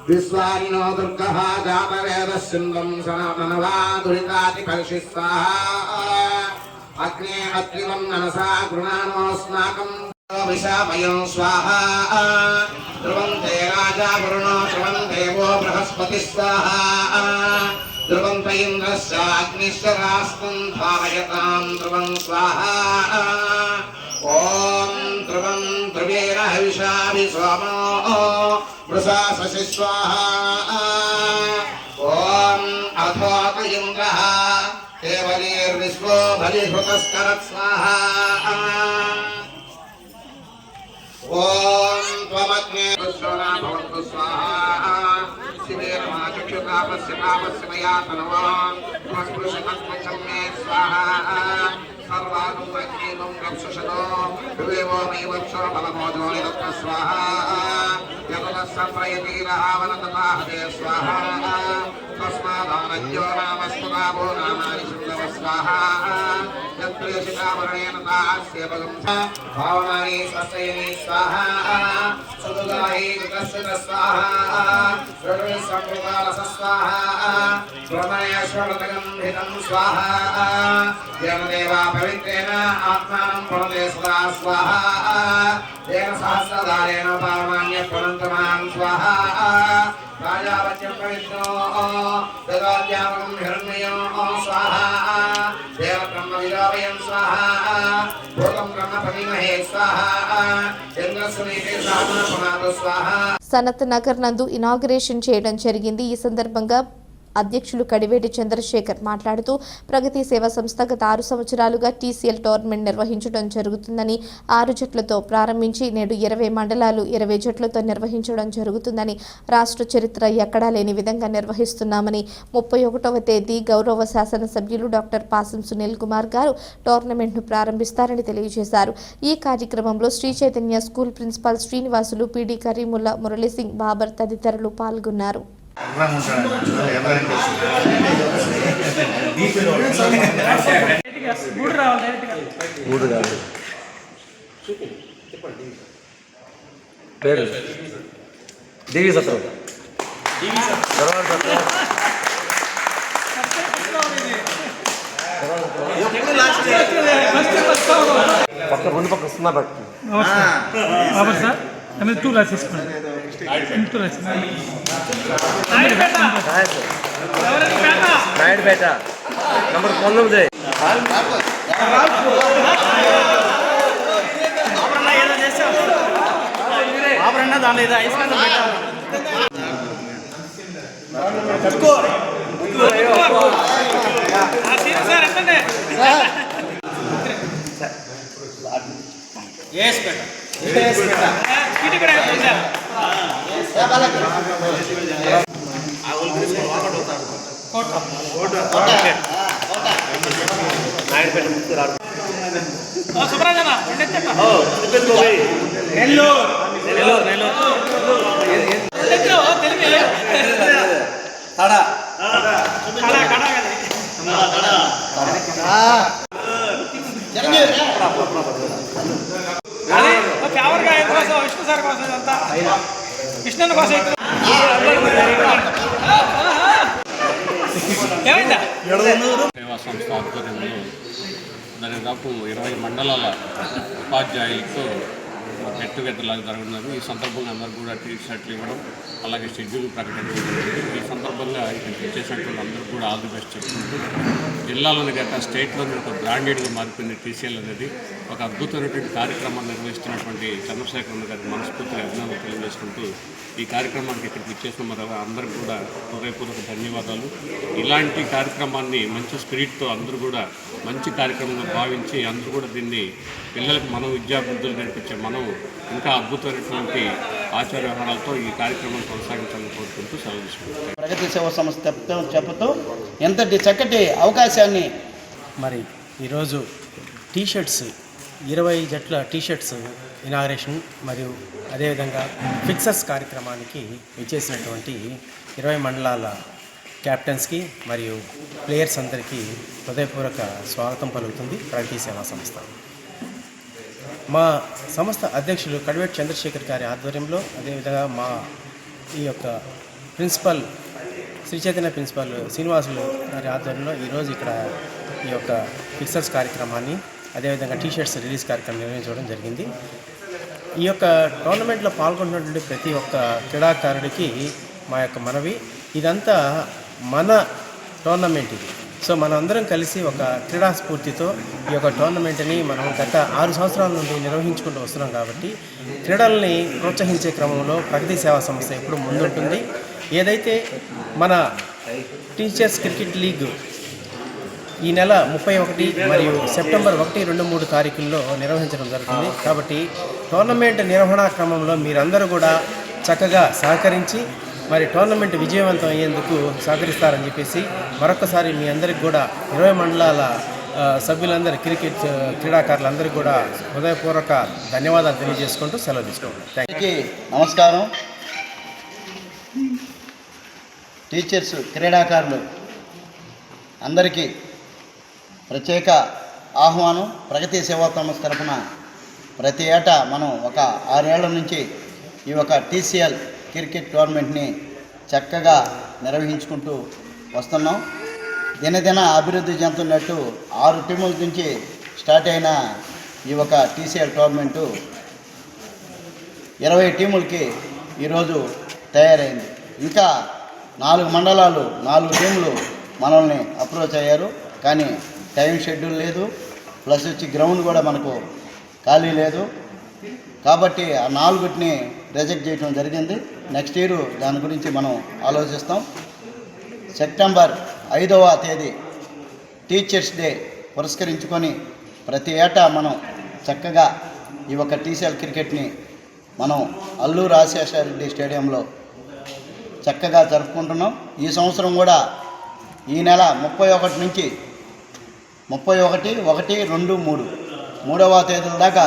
విశ్వానినో దుర్గః జాతవేదస్సిందం సనాతనవా దురితాతి పరిషి స్వాహా అగ్నే అగ్నివం మనసా గృణానోస్మాకం విశాపయం స్వాహా ధ్రువం తే రాజా వరుణో ధ్రువం దేవో బృహస్పతి స్వాహా ధ్రువం త ఇంద్రశ్చాగ్నిశ్చరాస్తం ధారయతాం ధ్రువం స్వాహా ఓం ధ్రువం ధ్రువేణ హవిషాభి సోమో వృషాససి స్వాహా ఓం అథోక ఇంద్రః కేవలీర్విశ్వో బలిహృతస్కరత్ స్వాహా ఓం త్వమగ్నే విశ్వనా భవంతు స్వాహా శివే నమః చక్షుకాపస్య కాపస్య మయా తనవాన్ స్పృశతస్మచం మే స్వాహా సర్వాగం అగ్నివం రక్షసదో వివేవో మే వక్షో బలమోజో నిరత్న స్వాహా యతనస్స ప్రయతీరహావనతతాహదే స్వాహా తస్మాదానజ్యో నామస్తునాభో నామాని సుందవ स्वाहा यत्प्रयशितावरणेन तास्य भावनानि स्वस्तयनि स्वाहा सदुदाहि कृतस्य स्वाहा सर्वे संकृतालस स्वाहा ब्रह्मणेश्वरतगन्धितं स्वाहा येन देवा पवित्रेण आत्मानं प्रणते सदा स्वाहा येन सहस्रधारेण पावनान्य प्रणन्तमां स्वाहा राजावच्यं पवित्रो ददात्यामं हिरण्मयो स्वाहा देव ब्रह्मविदावयं स्वाहा भूतं ब्रह्म पविमहे स्वाहा चन्द्रस्वनीते साधनपनाद स्वाहा సనత్ నగర్ నందు ఇనాగ్రేషన్ చేయడం జరిగింది. ఈ సందర్భంగా అధ్యక్షులు కడివేటి చంద్రశేఖర్ మాట్లాడుతూ ప్రగతి సేవా సంస్థ గత 6 సంవత్సరాలుగా టీసీఎల్ టోర్నమెంట్ నిర్వహించడం జరుగుతుందని 6 జట్లతో ప్రారంభించి నేడు 20 మండలాలు 20 జట్లతో నిర్వహించడం జరుగుతుందని రాష్ట్ర చరిత్ర ఎక్కడా లేని విధంగా నిర్వహిస్తున్నామని 31వ తేదీ గౌరవ శాసనసభ్యులు డాక్టర్ పాసం సునీల్ కుమార్ గారు టోర్నమెంట్ను ప్రారంభిస్తారని తెలియజేశారు. ఈ కార్యక్రమంలో Sri Chaitanya school principal Srinivasulu, PD Karimulla, Muralisingh, Babar తదితరులు పాల్గొన్నారు. పేరు దేవి సత్రం పక్క 2 పక్క 0 పెట్టు సార్ టూ రాసేసుకోండి. నాయుడుపేట నంబర్ 19. దాని ఏదో ఐస్ విష్ణు సార్ కోసం ఇదంతా కృష్ణన్ కోసం సేవా సంస్థ ఆధ్వర్యంలో దాదాపు 20 మండలాల ఉపాధ్యాయులతో గెట్ టుగెదర్ లాగా జరుగుతున్నది. ఈ సందర్భంగా అందరూ కూడా టీ షర్ట్లు ఇవ్వడం, అలాగే షెడ్యూల్ ప్రకటించడం. ఈ సందర్భంగా ఇక్కడికి వచ్చేసినటువంటి అందరూ కూడా ఆల్ ది బెస్ట్ చెప్పుకుంటూ జిల్లాలోని గత స్టేట్లోని ఒక బ్రాండెడ్గా మారిపోయింది టీసీఎల్ అనేది. ఒక అద్భుతమైనటువంటి కార్యక్రమాన్ని నిర్వహిస్తున్నటువంటి చంద్రశేఖర్ గారికి మనస్ఫూర్తిగా అభినందనలు తెలియజేసుకుంటూ ఈ కార్యక్రమానికి ఇక్కడికి ఇచ్చేసిన మరి అందరికీ కూడా హృదయపూర్వక ధన్యవాదాలు. ఇలాంటి కార్యక్రమాన్ని మంచి స్పిరిట్తో అందరూ కూడా మంచి కార్యక్రమంగా భావించి అందరూ కూడా దీన్ని పిల్లలకు మనం విద్యాబుద్ధులు నేర్పించే మనం ఇంకా అద్భుతమైనటువంటి ఆచార వ్యవహారాలతో ఈ కార్యక్రమం కొనసాగించాలని కోరుకుంటూ సెలవు తీసుకుంటాం. ప్రగతి సేవా సంస్థ చెప్పుతూ ఎంతటి చక్కటి అవకాశాన్ని మరి ఈరోజు టీషర్ట్స్ 20 జట్ల టీషర్ట్స్ ఇనాగ్రేషన్ మరియు అదేవిధంగా ఫిక్సర్స్ కార్యక్రమానికి ఇచ్చేసినటువంటి 20 మండలాల క్యాప్టెన్స్కి మరియు ప్లేయర్స్ అందరికీ హృదయపూర్వక స్వాగతం పలుకుతుంది ప్రగతి సేవా సంస్థ. మా సంస్థ అధ్యక్షులు కడివేటి చంద్రశేఖర్ గారి ఆధ్వర్యంలో, అదేవిధంగా మా ఈ యొక్క ప్రిన్సిపల్ శ్రీ చైతన్య ప్రిన్సిపల్ శ్రీనివాసులు గారి ఆధ్వర్యంలో ఈరోజు ఇక్కడ ఈ యొక్క ఫిక్సర్స్ కార్యక్రమాన్ని, అదేవిధంగా టీషర్ట్స్ రిలీజ్ కార్యక్రమం నిర్వహించడం జరిగింది. ఈ యొక్క టోర్నమెంట్లో పాల్గొన్నటువంటి ప్రతి ఒక్క క్రీడాకారుడికి మా యొక్క మనవి, ఇదంతా మన టోర్నమెంట్ ఇది. సో మనందరం కలిసి ఒక క్రీడా స్ఫూర్తితో ఈ యొక్క టోర్నమెంట్ని మనం గత 6 సంవత్సరాల నుండి నిర్వహించుకుంటూ వస్తున్నాం. కాబట్టి క్రీడల్ని ప్రోత్సహించే క్రమంలో ప్రగతి సేవా సంస్థ ఎప్పుడు ముందుంటుంది. ఏదైతే మన టీచర్స్ క్రికెట్ లీగ్ ఈ నెల 31 మరియు సెప్టెంబర్ 1, 2, 3 తారీఖుల్లో నిర్వహించడం జరుగుతుంది. కాబట్టి టోర్నమెంట్ నిర్వహణ క్రమంలో మీరందరూ కూడా చక్కగా సహకరించి మరి టోర్నమెంట్ విజయవంతం అయ్యేందుకు సహకరిస్తారని చెప్పేసి మరొకసారి మీ అందరికి కూడా 20 మండలాల సభ్యులందరూ క్రికెట్ క్రీడాకారులందరికీ కూడా హృదయపూర్వక ధన్యవాదాలు తెలియజేసుకుంటూ సెలవు తీసుకోండి. నమస్కారం. టీచర్స్ క్రీడాకారులు అందరికీ ప్రత్యేక ఆహ్వానం. ప్రగతి సేవా సంస్థ తరఫున ప్రతి ఏటా మనం ఒక 6 ఏళ్ల నుంచి ఈ ఒక టీసీఎల్ క్రికెట్ టోర్నమెంట్ని చక్కగా నిర్వహించుకుంటూ వస్తున్నాం. దినదిన అభివృద్ధి చెందుతున్నట్టు 6 టీముల నుంచి స్టార్ట్ అయిన ఈ ఒక టీసీఎల్ టోర్నమెంటు 20 టీములకి ఈరోజు తయారైంది. ఇంకా 4 మండలాలు 4 టీములు మనల్ని అప్రోచ్ అయ్యారు. కానీ టైం షెడ్యూల్ లేదు, ప్లస్ వచ్చి గ్రౌండ్ కూడా మనకు ఖాళీ లేదు. కాబట్టి ఆ 4టిని రిజెక్ట్ చేయడం జరిగింది. నెక్స్ట్ ఇయర్ దాని గురించి మనం ఆలోచిస్తాం. సెప్టెంబర్ 5వ తేదీ టీచర్స్ డే పురస్కరించుకొని ప్రతి ఏటా మనం చక్కగా ఈ ఒక టీసీఎల్ క్రికెట్ని మనం అల్లూరు రాజశేఖరరెడ్డి స్టేడియంలో చక్కగా జరుపుకుంటున్నాం. ఈ సంవత్సరం కూడా ఈ నెల 31 నుంచి 31, 1, 2, 3 మూడవ తేదీల దాకా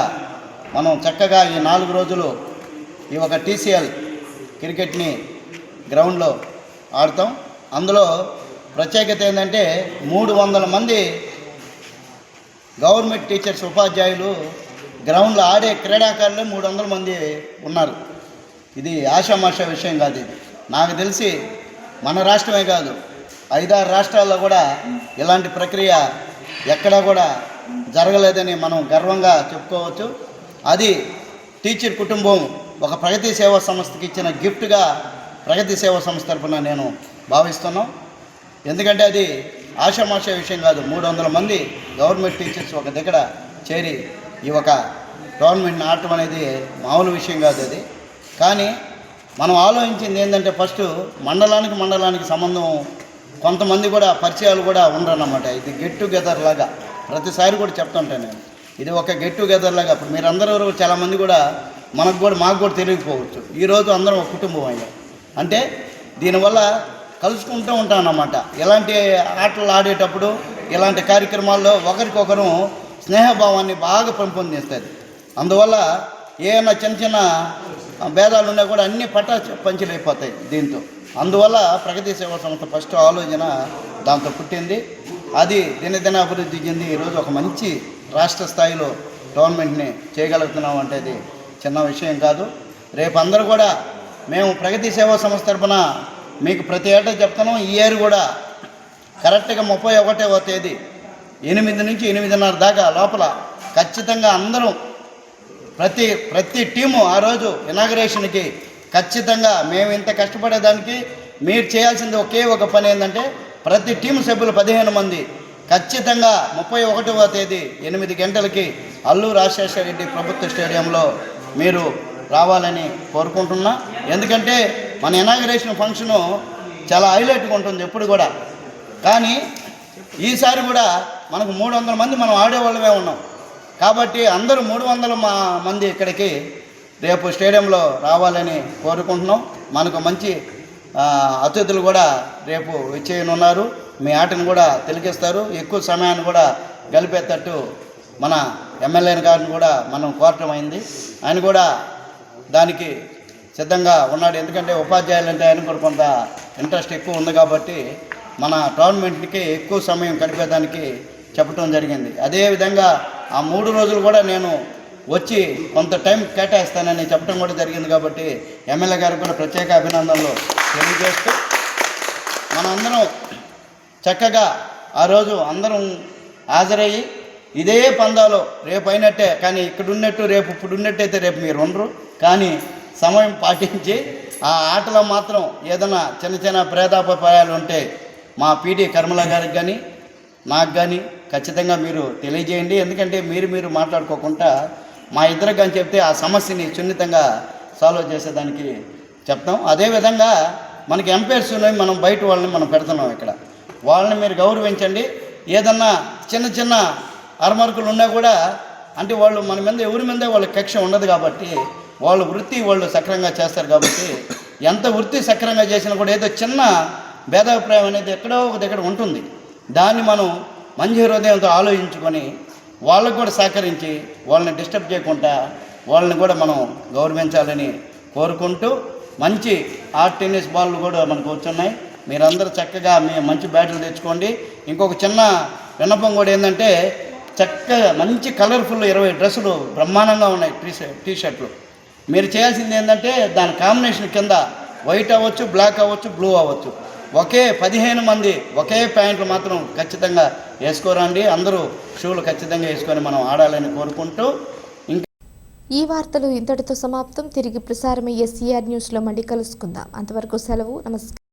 మనం చక్కగా ఈ 4 రోజులు ఈ ఒక టీసీఎల్ క్రికెట్ని గ్రౌండ్లో ఆడతాం. అందులో ప్రత్యేకత ఏంటంటే 300 మంది గవర్నమెంట్ టీచర్స్ ఉపాధ్యాయులు గ్రౌండ్లో ఆడే క్రీడాకారులు 300 మంది ఉన్నారు. ఇది ఆషామాషా విషయం కాదు. ఇది నాకు తెలిసి మన రాష్ట్రమే కాదు 5-6 రాష్ట్రాల్లో కూడా ఇలాంటి ప్రక్రియ ఎక్కడా కూడా జరగలేదని మనం గర్వంగా చెప్పుకోవచ్చు. అది టీచర్ కుటుంబం ఒక ప్రగతి సేవా సంస్థకి ఇచ్చిన గిఫ్ట్గా ప్రగతి సేవా సంస్థ తరఫున నేను భావిస్తున్నాం. ఎందుకంటే అది ఆషామాషా విషయం కాదు. 300 మంది గవర్నమెంట్ టీచర్స్ ఒక దగ్గర చేరి ఈ ఒక టోర్నమెంట్ని ఆడటం అనేది మామూలు విషయం కాదు అది. కానీ మనం ఆలోచించింది ఏంటంటే ఫస్ట్ మండలానికి సంబంధం కొంతమంది కూడా పరిచయాలు కూడా ఉండరన్నమాట. ఇది గెట్ టుగెదర్ లాగా ప్రతిసారి కూడా చెప్తుంటాను నేను. ఇది ఒక గెట్ టుగెదర్ లాగా. ఇప్పుడు మీరందరూ చాలామంది కూడా మాకు కూడా తెలియకపోవచ్చు. ఈరోజు అందరం ఒక కుటుంబం అయ్యాం అంటే దీనివల్ల కలుసుకుంటూ ఉంటాం అన్నమాట. ఇలాంటి ఆటలు ఆడేటప్పుడు ఇలాంటి కార్యక్రమాల్లో ఒకరికొకరు స్నేహభావాన్ని బాగా పెంపొందిస్తుంది. అందువల్ల ఏమైనా చిన్న భేదాలు ఉన్నా కూడా అన్నీ పంచులైపోతాయి దీంతో. అందువల్ల ప్రగతి సేవా సంస్థ ఫస్ట్ ఆలోచన దాంతో పుట్టింది. అది దినదిన అభివృద్ధి చెంది ఈరోజు ఒక మంచి రాష్ట్ర స్థాయిలో టోర్నమెంట్ని చేయగలుగుతున్నాం అంటే అది చిన్న విషయం కాదు. రేపు అందరూ కూడా మేము ప్రగతి సేవా సంస్థ తరఫున మీకు ప్రతి ఏటా చెప్తున్నాం. ఈ ఇయర్ కూడా కరెక్ట్గా 31వ తేదీ 8 నుంచి 8:30 దాకా లోపల ఖచ్చితంగా అందరం ప్రతి టీము ఆ రోజు ఇనాగరేషన్కి ఖచ్చితంగా మేము ఇంత కష్టపడేదానికి మీరు చేయాల్సింది ఒకే ఒక పని ఏంటంటే ప్రతి టీము సభ్యులు 15 మంది ఖచ్చితంగా 31వ తేదీ 8 గంటలకి అల్లూరు రాజశేఖరరెడ్డి ప్రభుత్వ స్టేడియంలో మీరు రావాలని కోరుకుంటున్నా. ఎందుకంటే మన ఇనాగరేషన్ ఫంక్షను చాలా హైలైట్గా ఉంటుంది ఎప్పుడు కూడా. కానీ ఈసారి కూడా మనకు 300 మంది మనం ఆడేవాళ్ళమే ఉన్నాం. కాబట్టి అందరూ 300 మంది ఇక్కడికి రేపు స్టేడియంలో రావాలని కోరుకుంటున్నాం. మనకు మంచి అతిథులు కూడా రేపు వచ్చేయనున్నారు. మీ ఆటను కూడా తిలకిస్తారు. ఎక్కువ సమయాన్ని కూడా గలిపేటట్టు మన ఎమ్మెల్యే గారిని కూడా మనం కోరటం అయింది. ఆయన కూడా దానికి సిద్ధంగా ఉన్నాడు. ఎందుకంటే ఉపాధ్యాయులు అంటే ఆయన కూడా కొంత ఇంట్రెస్ట్ ఎక్కువ ఉంది కాబట్టి మన టోర్నమెంట్కి ఎక్కువ సమయం గడిపేదానికి చెప్పడం జరిగింది. అదేవిధంగా ఆ 3 రోజులు కూడా నేను వచ్చి కొంత టైం కేటాయిస్తానని చెప్పడం కూడా జరిగింది. కాబట్టి ఎమ్మెల్యే గారికి కూడా ప్రత్యేక అభినందనలు తెలియజేస్తూ మనందరం చక్కగా ఆ రోజు అందరం హాజరయ్యి ఇదే పందాలో రేపు అయినట్టే, కానీ ఇక్కడ ఉన్నట్టు రేపు ఇప్పుడు ఉన్నట్టయితే రేపు మీరు ఉండరు. కానీ సమయం పాటించి ఆ ఆటలో మాత్రం ఏదైనా చిన్న భేదాభిప్రాయాలు ఉంటే మా పీటీ కర్మల గారికి కానీ నాకు కానీ ఖచ్చితంగా మీరు తెలియజేయండి. ఎందుకంటే మీరు మాట్లాడుకోకుండా మా ఇద్దరికి కానీ చెప్తే ఆ సమస్యని సున్నితంగా సాల్వ్ చేసేదానికి చెప్తాం. అదేవిధంగా మనకి ఎంపైర్స్ ఉన్నాయి, మనం బయట వాళ్ళని మనం పెడుతున్నాం. ఇక్కడ వాళ్ళని మీరు గౌరవించండి. ఏదన్నా చిన్న అరమరుకులు ఉన్నా కూడా అంటే వాళ్ళు మన మీద ఎవరి మీద వాళ్ళ కక్ష ఉండదు కాబట్టి వాళ్ళ వృత్తి వాళ్ళు సక్రమంగా చేస్తారు. కాబట్టి ఎంత వృత్తి సక్రమంగా చేసినా కూడా ఏదో చిన్న భేదాభిప్రాయం అనేది ఎక్కడో ఒక దగ్గర ఉంటుంది. దాన్ని మనం మంచి హృదయంతో ఆలోచించుకొని వాళ్ళకు కూడా సహకరించి వాళ్ళని డిస్టర్బ్ చేయకుండా వాళ్ళని కూడా మనం గౌరవించాలని కోరుకుంటూ మంచి టెన్నిస్ బాల్లు కూడా మనకు వచ్చున్నాయి. మీరందరూ చక్కగా మంచి బ్యాట్లు తెచ్చుకోండి. ఇంకొక చిన్న విన్నపం కూడా ఏంటంటే చక్కగా మంచి కలర్ఫుల్ 20 డ్రెస్సులు బ్రహ్మాండంగా ఉన్నాయి టీ షర్ట్లు. మీరు చేయాల్సింది ఏంటంటే దాని కాంబినేషన్ కింద వైట్ అవ్వచ్చు, బ్లాక్ అవ్వచ్చు, బ్లూ అవ్వచ్చు, ఒకే 15 మంది ఒకే ప్యాంట్లు మాత్రం ఖచ్చితంగా వేసుకోరండి. అందరూ షూలు ఖచ్చితంగా వేసుకొని మనం ఆడాలని కోరుకుంటూ ఈ వార్తలు ఇంతటితో సమాప్తం. తిరిగి ప్రసారమయ్యే సిఆర్ న్యూస్లో మళ్ళీ కలుసుకుందాం. అంతవరకు సెలవు. నమస్కారం.